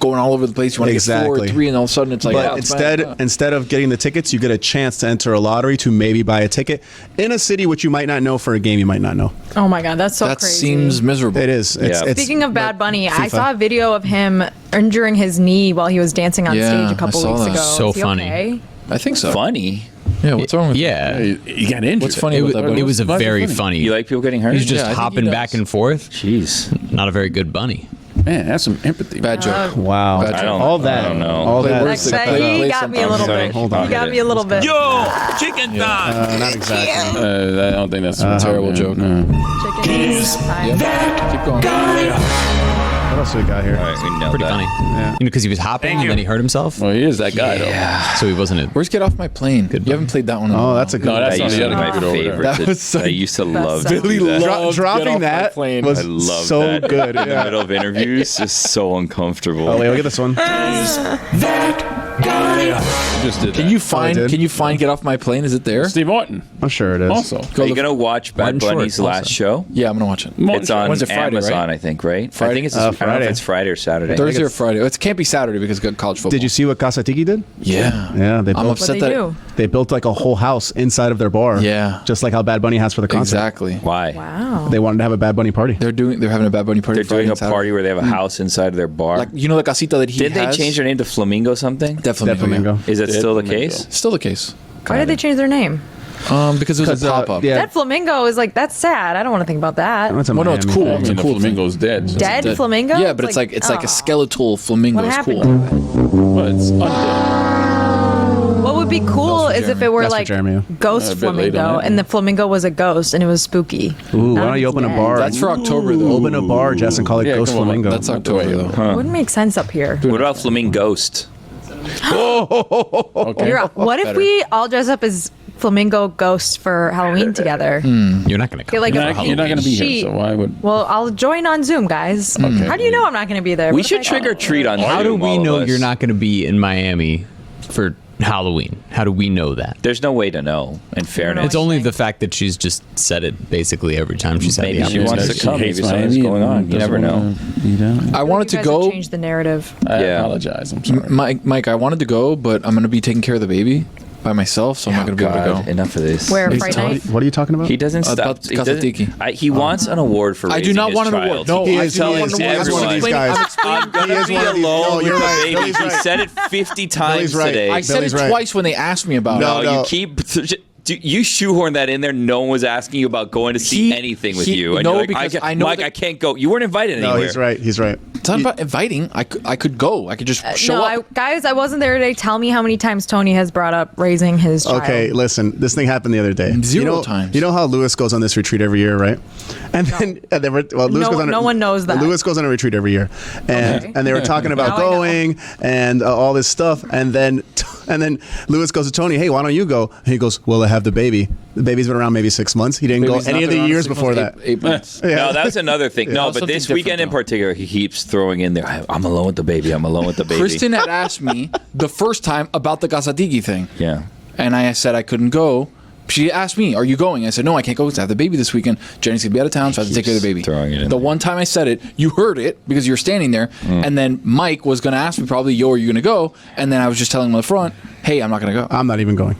going all over the place. You want to get 4 or Exactly. 3, and all of a sudden it's like, But oh, it's bad. instead of getting the tickets, you get a chance to enter a lottery to maybe buy a ticket in a city which you might not know for a game you might not know. Oh my God, that's so that crazy. seems miserable. It is. It's, Yeah. it's Speaking of Bad like Bunny, I FIFA. saw a video of him injuring his knee while he was dancing on Yeah, stage a I couple saw weeks that. ago. So Is he funny. okay? I think so. Funny. Yeah, what's wrong with Yeah. You got injured. What's funny It, about that? it was a Why is it very funny? funny. You like people getting hurt? He's just Yeah, I think he hopping does. back and forth. Jeez. Not a very good bunny. Man, that's some empathy. Bad joke. Wow. Bad joke. All that. I don't know. All Wait, that. where's the- That Play he got me a something. little Sorry, bit. hold on. He got me a little bit. Yo, chicken time. Not exactly. I don't think that's a terrible joke. No. Chicken is time. Keep going. What else we got here? All right, we nailed Pretty that. funny. Yeah. You know, because he was hopping and then he hurt himself. Well, he is that guy, though. So he wasn't a. Where's Get Off My Plane? Good You haven't played that one. in a Oh, while. that's a good No, that's That not used the to be other my dude over there. favorite. That was so- I used to love Best to do song. that. Love dropping Get Off My that Plane. was I love so that. good. In the Yeah. middle of interviews, just so uncomfortable. Oh wait, look at this one. Just did Can that. you find? did. Can you find Get Off My Plane? Is it there? Steve Martin I'm sure it is. also. Are you gonna watch Bad Martin Short Bunny's also. last show? Yeah, I'm gonna watch it. Martin It's on When's it, Friday, Amazon, right? I think, right? Friday? I think it's I don't know Friday. if it's Friday or Saturday. Thursday or Friday? It can't be Saturday because of college football. Did you see what Casa Tiki did? Yeah. Yeah, they I'm built, upset What'd that. they do? they built like a whole house inside of their bar. Yeah. Just like how Bad Bunny has for the concert. Exactly. Why? Wow. They wanted to have a Bad Bunny party. They're having a Bad Bunny party. They're Friday doing a and Saturday. party where they have a house inside of their bar. Like you know the casita that he Did they has? change their name to Flamingo something? Dead Flamingo. Flamingo. yeah. Is that Dead still the Flamingo. case? Still the case. Why did they change their name? Because it was a pop up. yeah. Dead Flamingo is like, that's sad. I don't want to think about that. That's a Well, no, it's Miami cool. thing. I mean, the Cool thing. flamingo's dead. So Dead Flamingo? Yeah, but it's like a oh. skeletal flamingo. What It's happened cool. to it? Well, it's undead. What would be cool That's for is if it were That's for like Jeremy, yeah. ghost A bit late on flamingo that. and the flamingo was a ghost and it was spooky. Ooh, why Now don't you it's open a dead. bar? That's for October though. Open a bar, Jess, and call it Yeah, Ghost come on, Flamingo. That's October though. It wouldn't make sense up here. What about Flamingost? Okay. What if Better. we all dress up as flamingo ghosts for Halloween together? You're not going to come. Get like You're a not going to be here, sheet. so why would... Well, I'll join on Zoom, guys. How do you know I'm not going to be there? We What if should I- trick or treat on How do Zoom, we all of know us. you're not going to be in Miami for Halloween? How do we know that? There's no way to know, in fairness. It's only the fact that she's just said it basically every time she's had Maybe the she opportunity. wants to come. Maybe hates something's Miami going and on. You never doesn't know. I wanted You to guys have go. changed the narrative. I Yeah. apologize. I'm sorry. Mike, I wanted to go, but I'm going to be taking care of the baby by myself, so I'm not going to be able God, to go. enough of this. Where It's Fright tough. Night? What are you talking about? He doesn't stop. About He, doesn't- Kasatiki. he wants an award for I raising do not his want an child. award. No, He I is- do not he want is- an he award. is one of these guys. I'm gonna is be one of these- alone no, with you're the right. baby. Billy's He right. said it 50 times Billy's right. today. I said Billy's it right. twice when they asked me about No, it. No. you keep. You shoehorn that in there. No one was asking you about going to see anything with you. And no, you're like, because I I know Mike, that- I can't go. You weren't invited anywhere. No, he's right. He's right. It's not about inviting. I could go. I could just show up. Guys, I wasn't there today. Tell me how many times Tony has brought up raising his child. Okay, listen. This thing happened the other day. Zero times. You know how Lewis goes on this retreat every year, right? And then Lewis goes on. No one knows that. Lewis goes on a retreat every year, and Okay. and they were talking about Now I know. going and all this stuff, and then Lewis goes to Tony, "Hey, why don't you go?" And he goes, "Well, I have the baby. The baby's been around maybe 6 months. He didn't Baby's go not any of been the around years 6 before months, that." 8 months. No, that was another thing. No, That's but this something weekend in different, though. particular, he keeps throwing in there. I'm alone with the baby. I'm alone with the baby. Kristen had asked me the first time about the Kasatiki thing. Yeah. And I said I couldn't go. She asked me, "Are you going?" I said, "No, I can't go because I have the baby this weekend. Jenny's gonna be out of town, so I have to take care of the baby." throwing it in the there. one time I said it, you heard it because you were standing there, and then Mike was gonna ask me probably, "Yo, are you gonna go?" And then I was just telling him on the front, "Hey, I'm not gonna go." I'm not even going.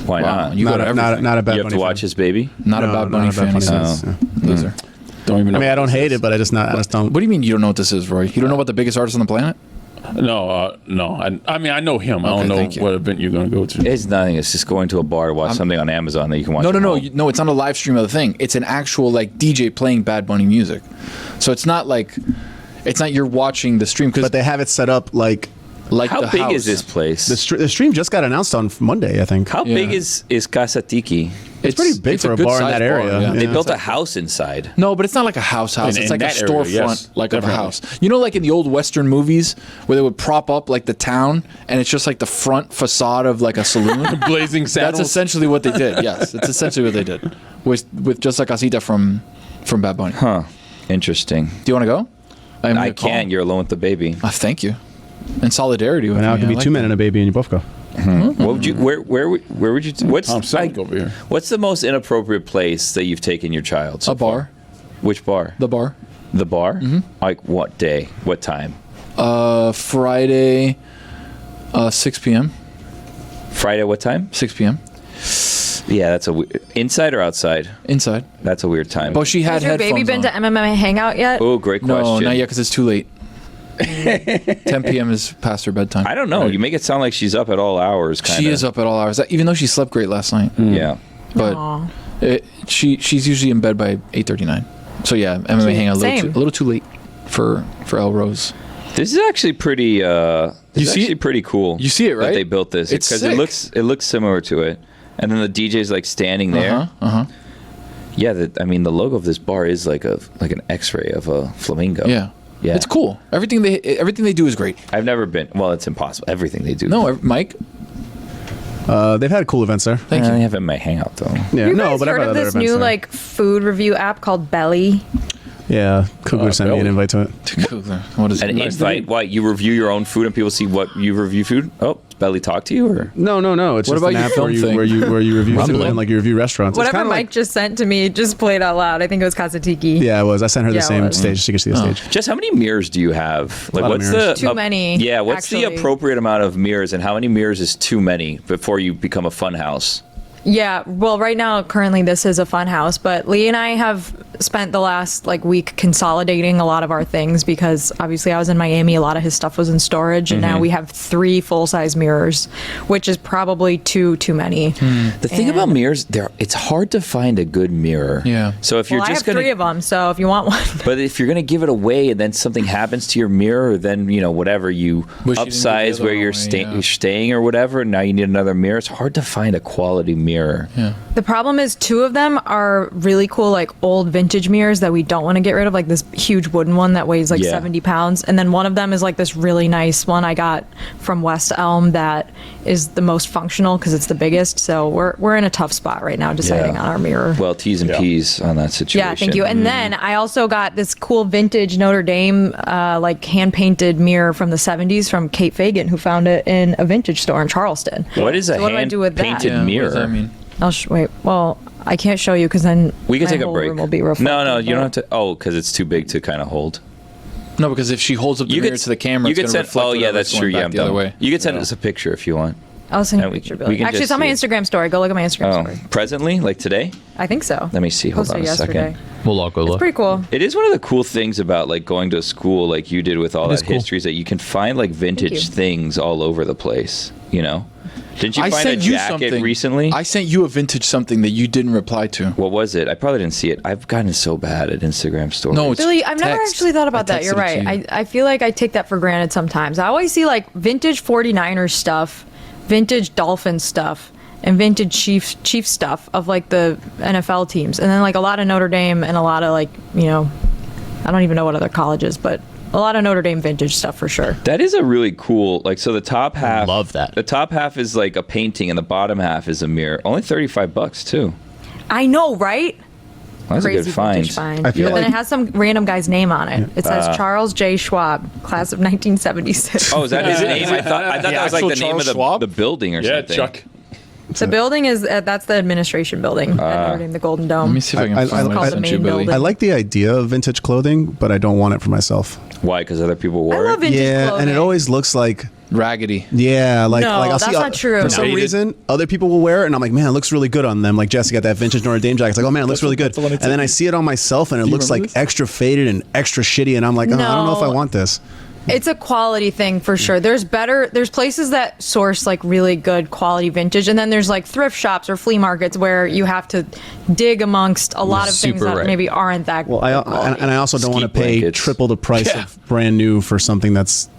Why Wow, not? you go Not to a, not, everything. not a Bad You have Bunny to watch fan. his baby. Not a No, Bad Bunny not a Bad fan. Bunny he says. fan. Loser. Don't even know. I mean, I don't hate it, but I just don't. What do you mean you don't know what this is, Roy? You don't know about the biggest artist on the planet? No. I mean, I know him. I Okay, don't know thank you. what event you're going to go to. It's nothing. It's just going to a bar to watch something on Amazon that you can watch. No, at home. no. It's not a live stream of the thing. It's an actual like DJ playing Bad Bunny music. So it's not like you're watching the stream because But they have it set up like How the big house. is this place? the stream just got announced on Monday, I think. How Yeah. big is Kasatiki? It's pretty big for a good bar in sized that area. yeah. Yeah. They built a house inside. No, but it's not like a house. In- It's in like a that area, storefront, yes, like of a definitely. house. You know, like in the old Western movies where they would prop up like the town, and it's just like the front facade of like a saloon. Blazing That's Saddles. essentially what they did. Yes, it's essentially what they did with just like Casita from Bad Bunny. Huh. Interesting. Do you want to go? I'm I gonna call can't. him. You're alone with the baby. Thank you. In solidarity with But now me. it can I be like 2 that. men and a baby, and you both go. What would you? Where would you? What's Tom Selleck over here. What's the most inappropriate place that you've taken your child? So A bar. far? Which bar? The bar. The bar? Like what day? What time? Friday, 6 p.m. Friday? What time? 6 p.m. Yeah, that's inside or outside. Inside. That's a weird time. But she had Has your baby headphones been on. to MMA Hangout yet? Oh, great question. No, not yet because it's too late. 10 p.m. is past her bedtime. I don't know. You make it sound like she's up at all hours. Kinda. She is up at all hours, even though she slept great last night. Yeah. But Aw. she's usually in bed by 8:39. So yeah, MMA Hangout a Same. little too late for El Rose. This is actually pretty. This is see actually it? pretty cool. You see it, right? That they built this It's because sick. it looks similar to it, and then the DJ's like standing there. Yeah, the logo of this bar is like an X-ray of a flamingo. Yeah. Yeah. It's cool. Everything they do is great. I've never been. Well, it's impossible. Everything they do. No, Mike. They've had cool events there. Thank I you. haven't my hangout though. Yeah, You no, guys but I've heard had of other this events new there. like food review app called Belly? Yeah, Cougar sent me an Belly. invite to it. What is An it? invite. Why you review your own food and people see what you review food? Oh, does Belly talk to you or? No. It's What just about an your app film where you thing? where you review food Rumbling. and like you review restaurants. It's Whatever kinda Mike just sent to me just played out loud. I think it was Kazatiki. Yeah, it was. I sent her the Yeah, it same was. stage. She could see the stage. Just how many mirrors do you have? Like, lot of what's mirrors. the Too many, Yeah, what's the actually. appropriate amount of mirrors, and how many mirrors is too many before you become a fun house? Yeah, well, right now, currently, this is a fun house, but Lee and I have spent the last week consolidating a lot of our things because obviously I was in Miami. A lot of his stuff was in storage, and now we have 3 full-size mirrors, which is probably too many. The thing about mirrors, it's hard to find a good mirror. Yeah. So if you're Well, I just have gonna, 3 of them, so if you want one. but if you're gonna give it away and then something happens to your mirror, then whatever you Wish you didn't give the upsize other where one you're, away, yeah. you're staying or whatever, and now you need another mirror. It's hard to find a quality mirror. Yeah. The problem is 2 of them are really cool, old vintage mirrors that we don't want to get rid of, this huge wooden one that weighs Yeah. 70 pounds. And then one of them is this really nice one I got from West Elm that is the most functional because it's the biggest. So we're in a tough spot right now deciding Yeah. on our mirror. Well, T's and P's on that situation. Yeah, thank you. And then I also got this cool vintage Notre Dame, hand painted mirror from the 70s from Kate Fagan, who found it in a vintage store in Charleston. What is a So what do I do with that? hand-painted Yeah, mirror? What does that mean? Wait. Well, I can't show you because then We can my take a whole break. room will be No, reflected, you don't but- have to. Oh, because it's too big to kind of hold. No, because if she holds up the mirror to the camera, You it's could going to send. reflect Oh, yeah, whatever's that's going true. back Yeah, I'm the other done. way. You could send us a picture if you want. I'll send you a And we- picture, we Billy. can Actually, just it's on my see it. Instagram story. Go look at my Instagram Oh, story. presently, like today. I think so. Let me see. Hold Posted on a yesterday. second. We'll all go It's look. pretty cool. It is one of the cool things about going to school like you did with all is that cool. history is that you can find vintage you. things all over the place. Didn't you I find a sent you jacket something recently? I sent you a vintage something that you didn't reply to. What was it? I probably didn't see it. I've gotten so bad at Instagram stories. No, it's Billy, I've never text. actually thought about I that. You're texted it right. to you. I feel like I take that for granted sometimes. I always see vintage 49ers stuff, vintage Dolphins stuff, and vintage Chiefs stuff of the NFL teams. And then a lot of Notre Dame and a lot of I don't even know what other colleges, but a lot of Notre Dame vintage stuff for sure. That is a really cool. So the top half. love that. The top half is a painting, and the bottom half is a mirror. Only $35 too. I know, right? That's a Crazy good find. vintage find. I feel And then like- it has some random guy's name on it. It says Charles J. Schwab, class of 1976. Oh, is that his name? I thought that was actual the name of Charles Schwab? the building or Yeah, something. Chuck. The building is that's the administration building at Notre Dame, the Golden Dome. Let me see if I can I- find I- what I- I sent the you, main Billy. building. I like the idea of vintage clothing, but I don't want it for myself. Why? Because other people I wore love it. vintage Yeah, clothing. and it always looks like Raggedy. I'll No, see that's not true. For some Dated. reason, other people will wear it, and I'm like, man, it looks really good on them. Like Jesse got that vintage Notre Dame jacket. It's like, oh man, it looks really good. that's the one I And then took. I see it on myself, and it looks like remember this? extra faded and extra shitty, and I'm like, oh, I don't know if I No. want this. It's a quality thing for sure. There's places that source really good quality vintage, and then there's thrift shops or flea markets where you have to dig amongst a lot of things Super that right. maybe aren't that. Well, I also don't want to Ski pay blankets. triple the price Yeah. of brand new for something that's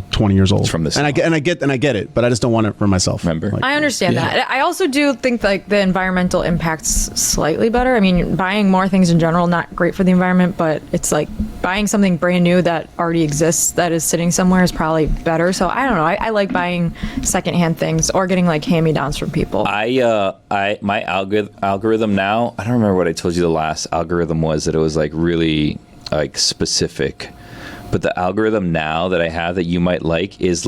20 years old. from the and I get it, but I just don't want it for myself. Remember? Like, I understand that. I also do think the environmental impact's slightly better. I mean, buying more things in general not great for the environment, but it's buying something brand new that already exists that is sitting somewhere is probably better. So I don't know. I like buying secondhand things or getting hand-me-downs from people. My algorithm now. I don't remember what I told you the last algorithm was. That it was really specific. But the algorithm now that I have that you might like is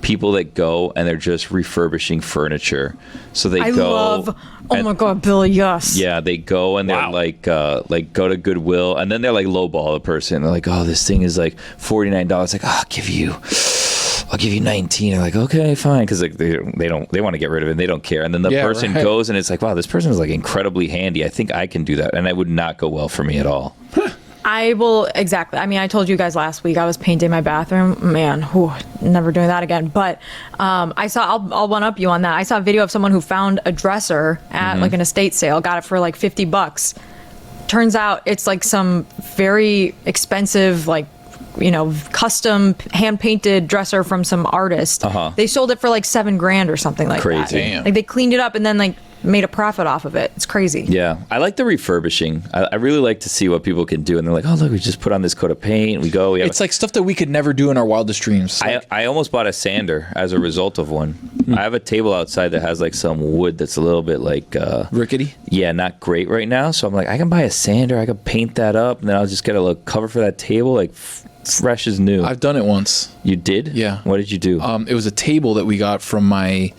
people that go and they're just refurbishing furniture. So they I go. love. Oh my God, Billy! Yes. Yeah, they go and they're like go to Goodwill, and then they're like lowball the person. They're like, oh, this thing is like $49. Like, I'll give you 19. I'm like, okay, fine, because like they want to get rid of it. They don't care. And then the person goes and it's like, wow, this person is like incredibly handy. I think I can do that, and that would not go well for me at all. I will, exactly. I mean, I told you guys last week I was painting my bathroom. Man, never doing that again. But I'll one up you on that. I saw a video of someone who found a dresser at like an estate sale, got it for like $50. Turns out it's like some very expensive, like, custom hand painted dresser from some artist. They sold it for like $7,000 or something like that. Crazy. Like they cleaned it up and then like made a profit off of it. It's crazy. Yeah, I like the refurbishing. I really like to see what people can do, and they're like, oh, look, we just put on this coat of paint. We go. It's like stuff that we could never do in our wildest dreams. I almost bought a sander as a result of one. I have a table outside that has like some wood that's a little bit like rickety. Yeah, not great right now. So I'm like, I can buy a sander. I can paint that up, and then I'll just get a little cover for that table, like fresh as new. I've done it once. You did? Yeah. What did you do? It was a table that we got from my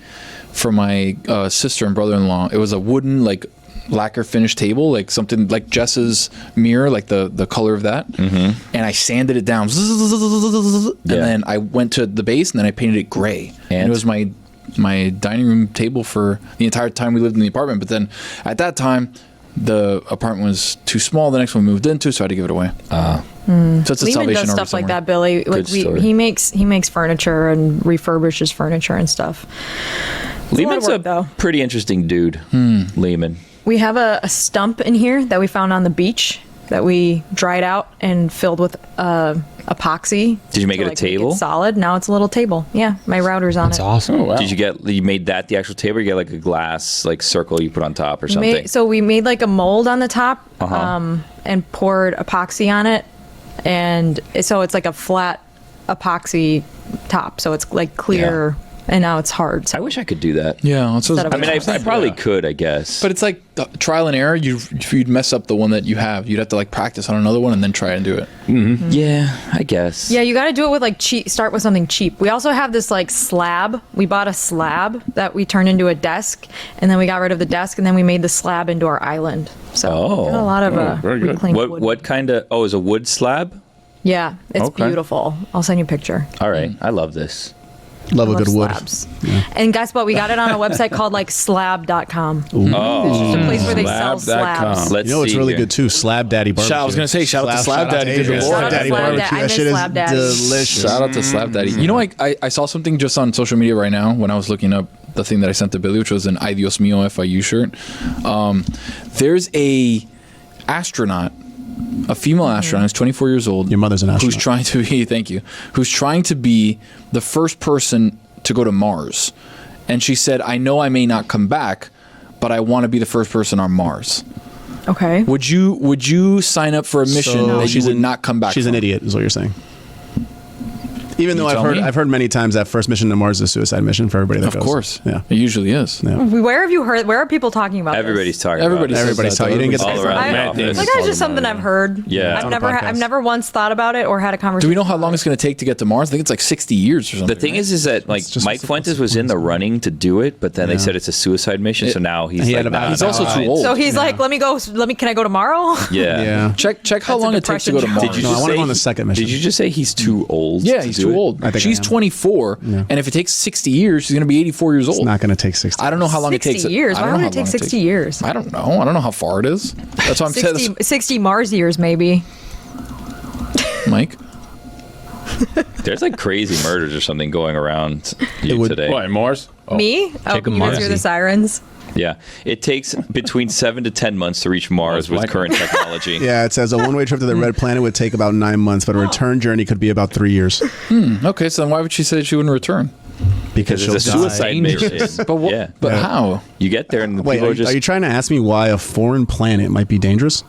sister and brother-in-law. It was a wooden like lacquer finished table, like something like Jess's mirror, like the color of that. And I sanded it down, and then I went to the base, and then I painted it gray. And it was my dining room table for the entire time we lived in the apartment. But then at that time, the apartment was too small. The next one we moved into, so I had to give it away. So it's a Lehman Salvation does Army stuff like somewhere. that, Billy. Like story. he makes furniture and refurbishes furniture and stuff. Lehman's work, a though. pretty interesting dude. Lehman. We have a stump in here that we found on the beach that we dried out and filled with epoxy. Did you make it a table? Solid. Now it's a little table. Yeah, my router's on That's it. awesome. Oh, wow. Did you made that the actual table? Or you get like a glass like circle you put on top or something? So we made like a mold on the top and poured epoxy on it, and so it's like a flat epoxy top. So it's like clear, and now it's hard. So I wish I could do that. Yeah, that's what Instead of I mean, I probably could, I guess. But it's like trial and error. If you'd mess up the one that you have, you'd have to like practice on another one and then try and do it. Yeah, I guess. yeah, you got to do it with like cheap. Start with something cheap. We also have this like slab. We bought a slab that we turned into a desk, and then we got rid of the desk, and then we made the slab into our island. So we got a lot of very good. reclaimed wood. What kind of? Oh, is a wood slab? Yeah, it's Okay. beautiful. I'll send you a picture. All right, I love this. Love a Love good wood. slabs. And guess what? We got it on a website called like slab.com. Oh, It's just a place where they sell Slab.com. slabs. let's You know what's see really here. good too? Slab Daddy Barbecue. I was gonna say, shout out to Slab Daddy. Adrian. Good lord. Shout out to Slab Daddy. I That miss shit is Slab Daddy. delicious. Shout out to Slab Daddy. You know, I saw something just on social media right now when I was looking up the thing that I sent to Billy, which was an Ay Dios Mío FIU shirt. There's a astronaut, a female astronaut who's 24 years old. Your mother's an astronaut. Who's trying to be, thank you, who's trying to be the first person to go to Mars. And she said, I know I may not come back, but I want to be the first person on Mars. Okay. Would you sign up for a mission that you would not come back She's from? an idiot, is what you're saying. Even though tell me? I've heard many times that first mission to Mars is a suicide mission for everybody that goes. Of course. Yeah. It usually is. Yeah. Where have you heard? Where are people talking about Everybody's this? talking Everybody about it. Everybody's says that, talking. You didn't get though. all around the I- office. Like that's just something I've heard. Yeah. on a podcast. I've never once thought about it or had a conversation. Do we know how long it's going to take to get to Mars? I think it's like 60 years or something. The thing is that like just Mike what's- Fuentes was in the running to do it, but then they Yeah. said it's a suicide mission, so now he's He like, had about- nah, He's also too old. So he's like, let me go. Can I go tomorrow? Yeah. Yeah. Check how That's a long it takes to go to depression Mars. Did you No, I just wanna say go on the second mission. Did you just say he's too old? Yeah, to he's do too it? old. I think She's I am. 24, and if it takes 60 years, she's going to be 84 years old. It's not going to take 60. I don't know how long it 60 takes. years. I don't Why know would how it take long 60 years? I don't know. I don't know how far it is. That's what I'm saying. 60 Mars years, maybe. Mike. There's like crazy murders or something going around you would- today. What, in Mars? Oh. Me? Oh, Check a you guys hear Mars. the sirens? Yeah, it takes between 7 to 10 months to reach Mars with like- current technology. Yeah, it says a one-way trip to the Red Planet would take about 9 months, but a return journey could be about 3 years. Okay, so then why would she say she wouldn't return? Because It's a she'll die. suicide mission. But what? Yeah. But Yeah. how? You get there and the Wait, people are are just. you trying to ask me why a foreign planet might be dangerous?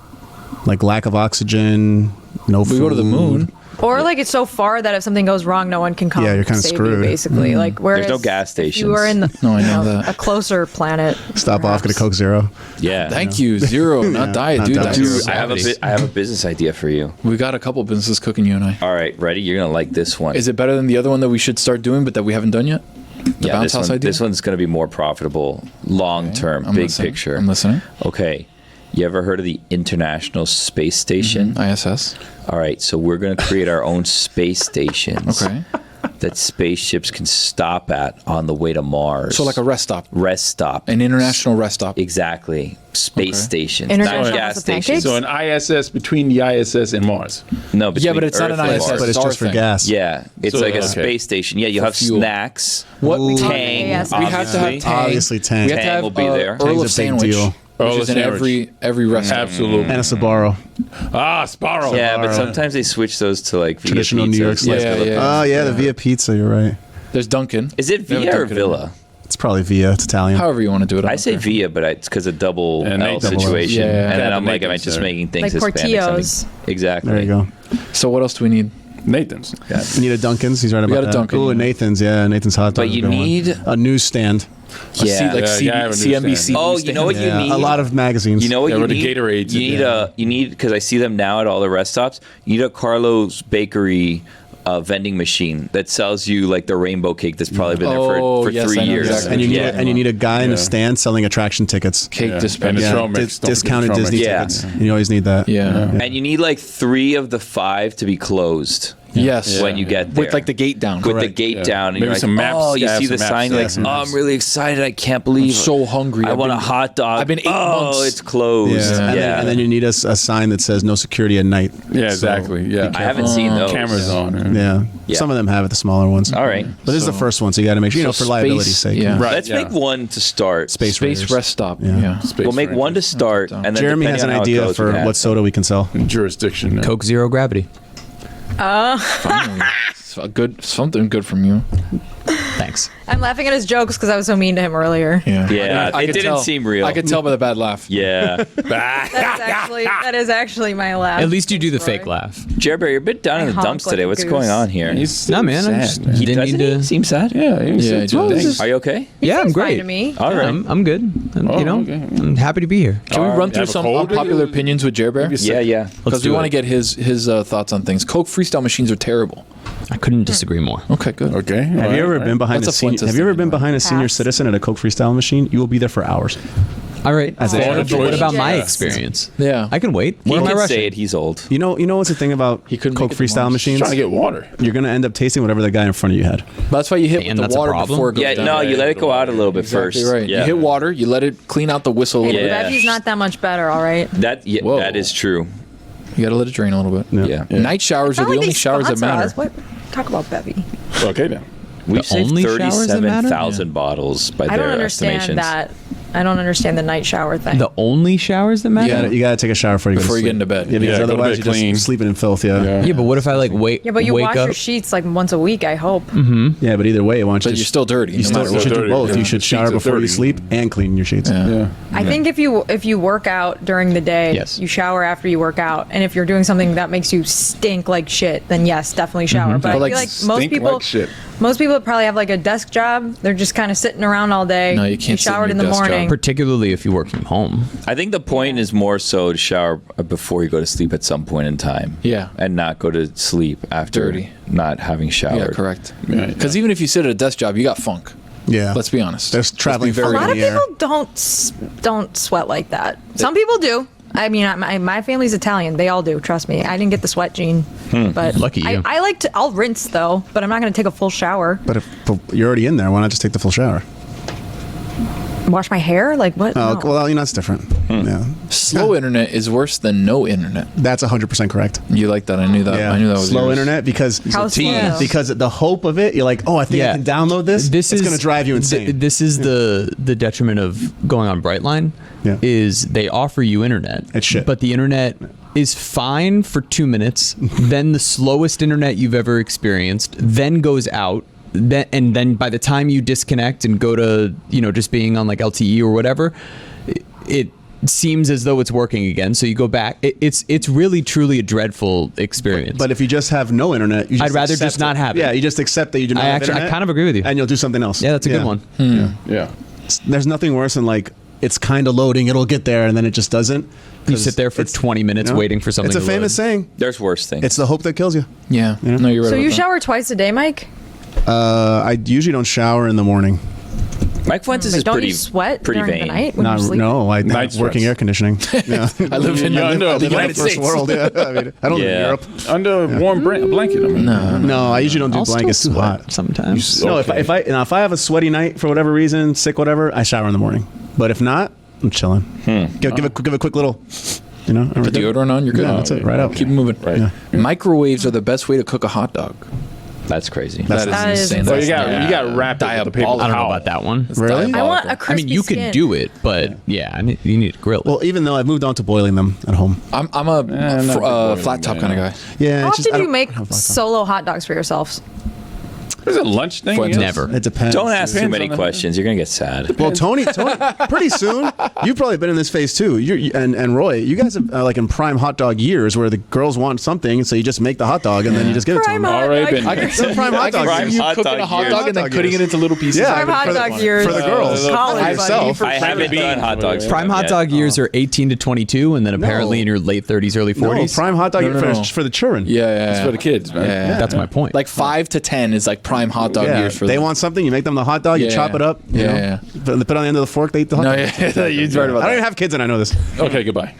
Like lack of oxygen, no food. We go to the moon. Or like it's so far that if something goes wrong, no one can come. Yeah, you're kinda save screwed. You, basically. Like whereas There's no gas if you stations. are in the No, I know that. a closer planet. Stop off, get a perhaps. Coke Zero. Yeah. Thank you, Zero, not diet, not dude. diet. That's Dude, I have a business idea for you. We got a couple businesses cooking, you and I. All right, ready? You're gonna like this one. Is it better than the other one that we should start doing, but that we haven't done yet? The yeah, bounce this house one, idea. This one's gonna be more profitable, long term, I'm big listening. picture. I'm listening. Okay. You ever heard of the International Space Station? ISS. All right, so we're going to create our own space stations Okay. that spaceships can stop at on the way to Mars. So like a rest stop, rest stop. an international rest stop. Exactly. Space Okay. stations, International not gas House of stations. Pancakes? So an ISS between the ISS and Mars. No, Yeah, but between it's not Earth an and ISS, Mars. But it's our just for thing. gas. Yeah, it's So, like a okay. space station. Yeah, you'll have fuel. snacks. What we Tang, yes. We have to have obviously. Tang. Obviously, Tang. We have to Tang have will be there. Earl Tang's of a big Sandwich, deal. Earl which of is in Sandwich. every restaurant. Absolutely. And a Sbarro. Sparrow. Yeah, but sometimes they switch those to like Via Traditional New York pizzas. slice. Yeah, Like yeah. Oh, yeah, the Via Pizza, you're right. There's Dunkin'. Is it We have a Via or Dunkin' in Villa? It's probably Via. It's Italian. However you want to do it. I don't say care. Via, but it's because of double And L double L. situation. Yeah. And then Yeah, I'm like, am I Nathan's just there. making things Like Hispanic? Portillo's. Exactly. There you go. So what else do we need? Nathan's. You need a Dunkin's. He's right about got a that. Dunkin', Ooh, yeah. Nathan's. Yeah, Nathan's hot dog. But is a you good one. need- a newsstand. Yeah. Like Yeah, I have a CNBC. newsstand. Oh, you know what you Yeah, need? a lot of magazines. You know what Yeah, you with the need? Gatorades You in need there. you need because I see them now at all the rest stops. You need a Carlo's Bakery vending machine that sells you like the rainbow cake that's probably been there Oh, for yes, 3 I know years. exactly. and you need yeah. and you need a guy in Yeah. a stand selling attraction tickets. Cake Yeah. dispenser. And the Yeah, trail mix. Don't forget the discounted trail Disney mix. Yeah. tickets. You always need that. Yeah. And you need like 3 of the 5 to be closed Yes. when you get there. With like the gate down. with the Correct. gate Yeah. down, and Maybe you're like, some maps. oh, you Yeah, see some the maps. sign, Yeah, like, some oh, maps. I'm really excited. I can't believe. I'm so hungry. I want a hot dog. I've been 8 oh, months. it's closed. Yeah. Yeah. And then you need a sign that says no security at night. Yeah, So, exactly. Yeah. I haven't seen those. Cameras on. Yeah. Yeah. Some of them have it, the smaller ones. All right. But this is the first one, so you got to make sure, So for liability's space- sake. yeah. Right. Let's make one to start. Space Space Raiders. rest stop. Yeah. Yeah. Space We'll make one to Rangers. start, and then Jeremy has an depending on how it idea goes, we for can what add soda we can sell. Jurisdiction. yeah. Coke Zero Gravity. Finally. Something good from you. Thanks. I'm laughing at his jokes because I was so mean to him earlier. Yeah. Yeah, I it could didn't tell. seem real. I could tell by the bad laugh. Yeah. That is actually my laugh. At least you do the Roy. fake laugh. Jerry, you're a bit down in the honk dumps like today. a What's goose. going on here? He's No, man, I'm sad, just- man. He Didn't doesn't need to- seem sad. Yeah, he's Yeah, sad. he does. Are you okay? Yeah, I'm Seems fine great. to me. All right. I'm good. Oh, You know, okay. I'm happy to be here. Can we run You through have a some cold? unpopular opinions with Jer Bear? Yeah, yeah. Because we do want to it. get his thoughts on things. Coke freestyle machines are terrible. I couldn't disagree more. Okay, good. Okay. Have you ever been behind That's a a fun senior? Have you ever system, been behind a senior Pass. citizen at a Coke freestyle machine? You will be there for hours. All right. As a- But what about my Yes. experience? Yeah. I can wait. He What am I can rushing? say it. He's old. You know what's the thing about He couldn't Coke make it to freestyle Mars. machines? trying to get water? You're gonna end up tasting whatever the guy in front of you had. That's why you hit And with that's the a water problem? before it goes Yeah, down. no, you let it go out a little bit Exactly first. right. Yeah. You hit water, you let it clean out the whistle a Hey, little but bit. Bevy's not that much better, all right? Whoa. That is true. You got to let it drain a little bit. Yeah. Night showers are Not the like only they showers that sponsor matter. us. What? Talk about Bevy. Okay then. We've The saved only showers that matter? 37,000 bottles by I their don't understand estimations. that. I don't understand the night shower thing. The only showers that matter? Yeah. You gotta take a shower before you Before you go get to into sleep. bed. Yeah, because Yeah, go to otherwise bed you're clean. just sleeping in filth. Yeah. Yeah, but what if I like wake yeah, but you wake wash up? your sheets like once a week, I hope. Yeah, but either way, why don't you But just you're still dirty. You no still matter you what. should do Dirty, both. yeah. You should Sheets shower are before you dirty. sleep and clean your sheets. Yeah. I think if you work out during the day, Yes. you shower after you work out, and if you're doing something that makes you stink like shit, then yes, definitely shower. But I But, like, feel like stink like shit. most people probably have like a desk job. They're just kind of sitting around all day. No, you can't sit in showered your in the desk job. morning. Particularly if you work from home. I think the point is more so to shower before you go to sleep at some point in time. Yeah. And not go to sleep after Dirty. not having showered. Yeah, correct. Yeah, Because even if you sit at a desk job, you got funk. Yeah. Let's be honest. There's traveling Let's be A very lot of in the air. people don't sweat like that. Some people do. I mean, my family's Italian. They all do. Trust me. I didn't get the sweat gene, but Lucky you. I like to. I'll rinse though, but I'm not going to take a full shower. But if you're already in there, why not just take the full shower? Wash my hair? Like what? Oh, No. well, that's different. Yeah, Slow internet is worse than no internet. that's 100% correct. You like that? I knew that. Yeah, I knew that was slow yours. internet because How slow? because the hope of it, you're like, oh, I think I can download this. This it's is going to drive you insane. This is the detriment of going on Brightline. Yeah. Is they offer you internet. It's shit. But the internet is fine for 2 minutes, then the slowest internet you've ever experienced, then goes out. And then by the time you disconnect and go to just being on like LTE or whatever, it seems as though it's working again. So you go back. It's really truly a dreadful experience. But if you just have no internet, you just I'd rather accept just not have it. Yeah, you just accept that you do not have internet. I kind of agree with you. And you'll do something else. Yeah, that's a good one. Yeah. There's nothing worse than like it's kind of loading, it'll get there, and then it just doesn't. You sit there for 20 minutes waiting for something. It's a to famous load. saying. There's worse things. It's the hope that kills you. Yeah. No, you're right. So about you that. shower twice a day, Mike? I usually don't shower in the morning. Mike Fuentes Like, is don't pretty you sweat pretty during vain. the night when Not, you're sleeping? no, I Night working sweats. air conditioning. Yeah. I live in Yeah, I know. I live in the United first States. world. Yeah, I mean, I don't live in Yeah. Europe. Under a warm blanket. I mean. No, I usually don't do I'll still blankets too sweat hot. sometimes. No, Okay. if I have a sweaty night for whatever reason, sick, whatever, I shower in the morning. But if not, I'm chilling. Give a quick little, and we're Put good. deodorant on, you're good. Yeah, that's it. Right out. Keep it moving. Right. Yeah. Microwaves are the best way to cook a hot dog. That's crazy. That is insane. Well, insane. you got wrapped up with the paper Diabolical. I don't know towel. about that one. Really? I want a I crispy mean, you skin. could do it, but yeah, you need to grill it. Well, even though I've moved on to boiling them at home. I'm a not boiling, flat top kind of guy. Yeah. How it's just- often I do you don't- make I don't like that. solo hot dogs for yourselves? Is it a lunch thing? For Yes. never. It depends. Don't ask too Depends many on the- questions. You're gonna get sad. Well, Tony, pretty soon, you've probably been in this phase too. And Roy, you guys are like in prime hot dog years where the girls want something, so you just make the hot dog and then you just give it to Prime them. hot All right, dog. Ben. I can see prime hot dog Prime years. hot cooking dog a hot years. dog and then Hot dog cutting years. it into little pieces. Yeah, Prime but hot for the- dog years. for the girls. College Myself. buddy. I haven't done hot dogs. for Prime them hot yet. dog years are 18 to 22, and then apparently in your late 30s, early 40s. No, prime hot dog No. for the children. Yeah. It's for the kids, man. Yeah. That's my point. Like 5 to 10 is like prime hot dog Yeah, years for they them. want something, you make them the hot dog, you Yeah. chop it up, you Yeah. know, put it on the end of the fork, they eat the hot No, dog. yeah, you're right about I don't that. even have kids and I know this. Okay, goodbye.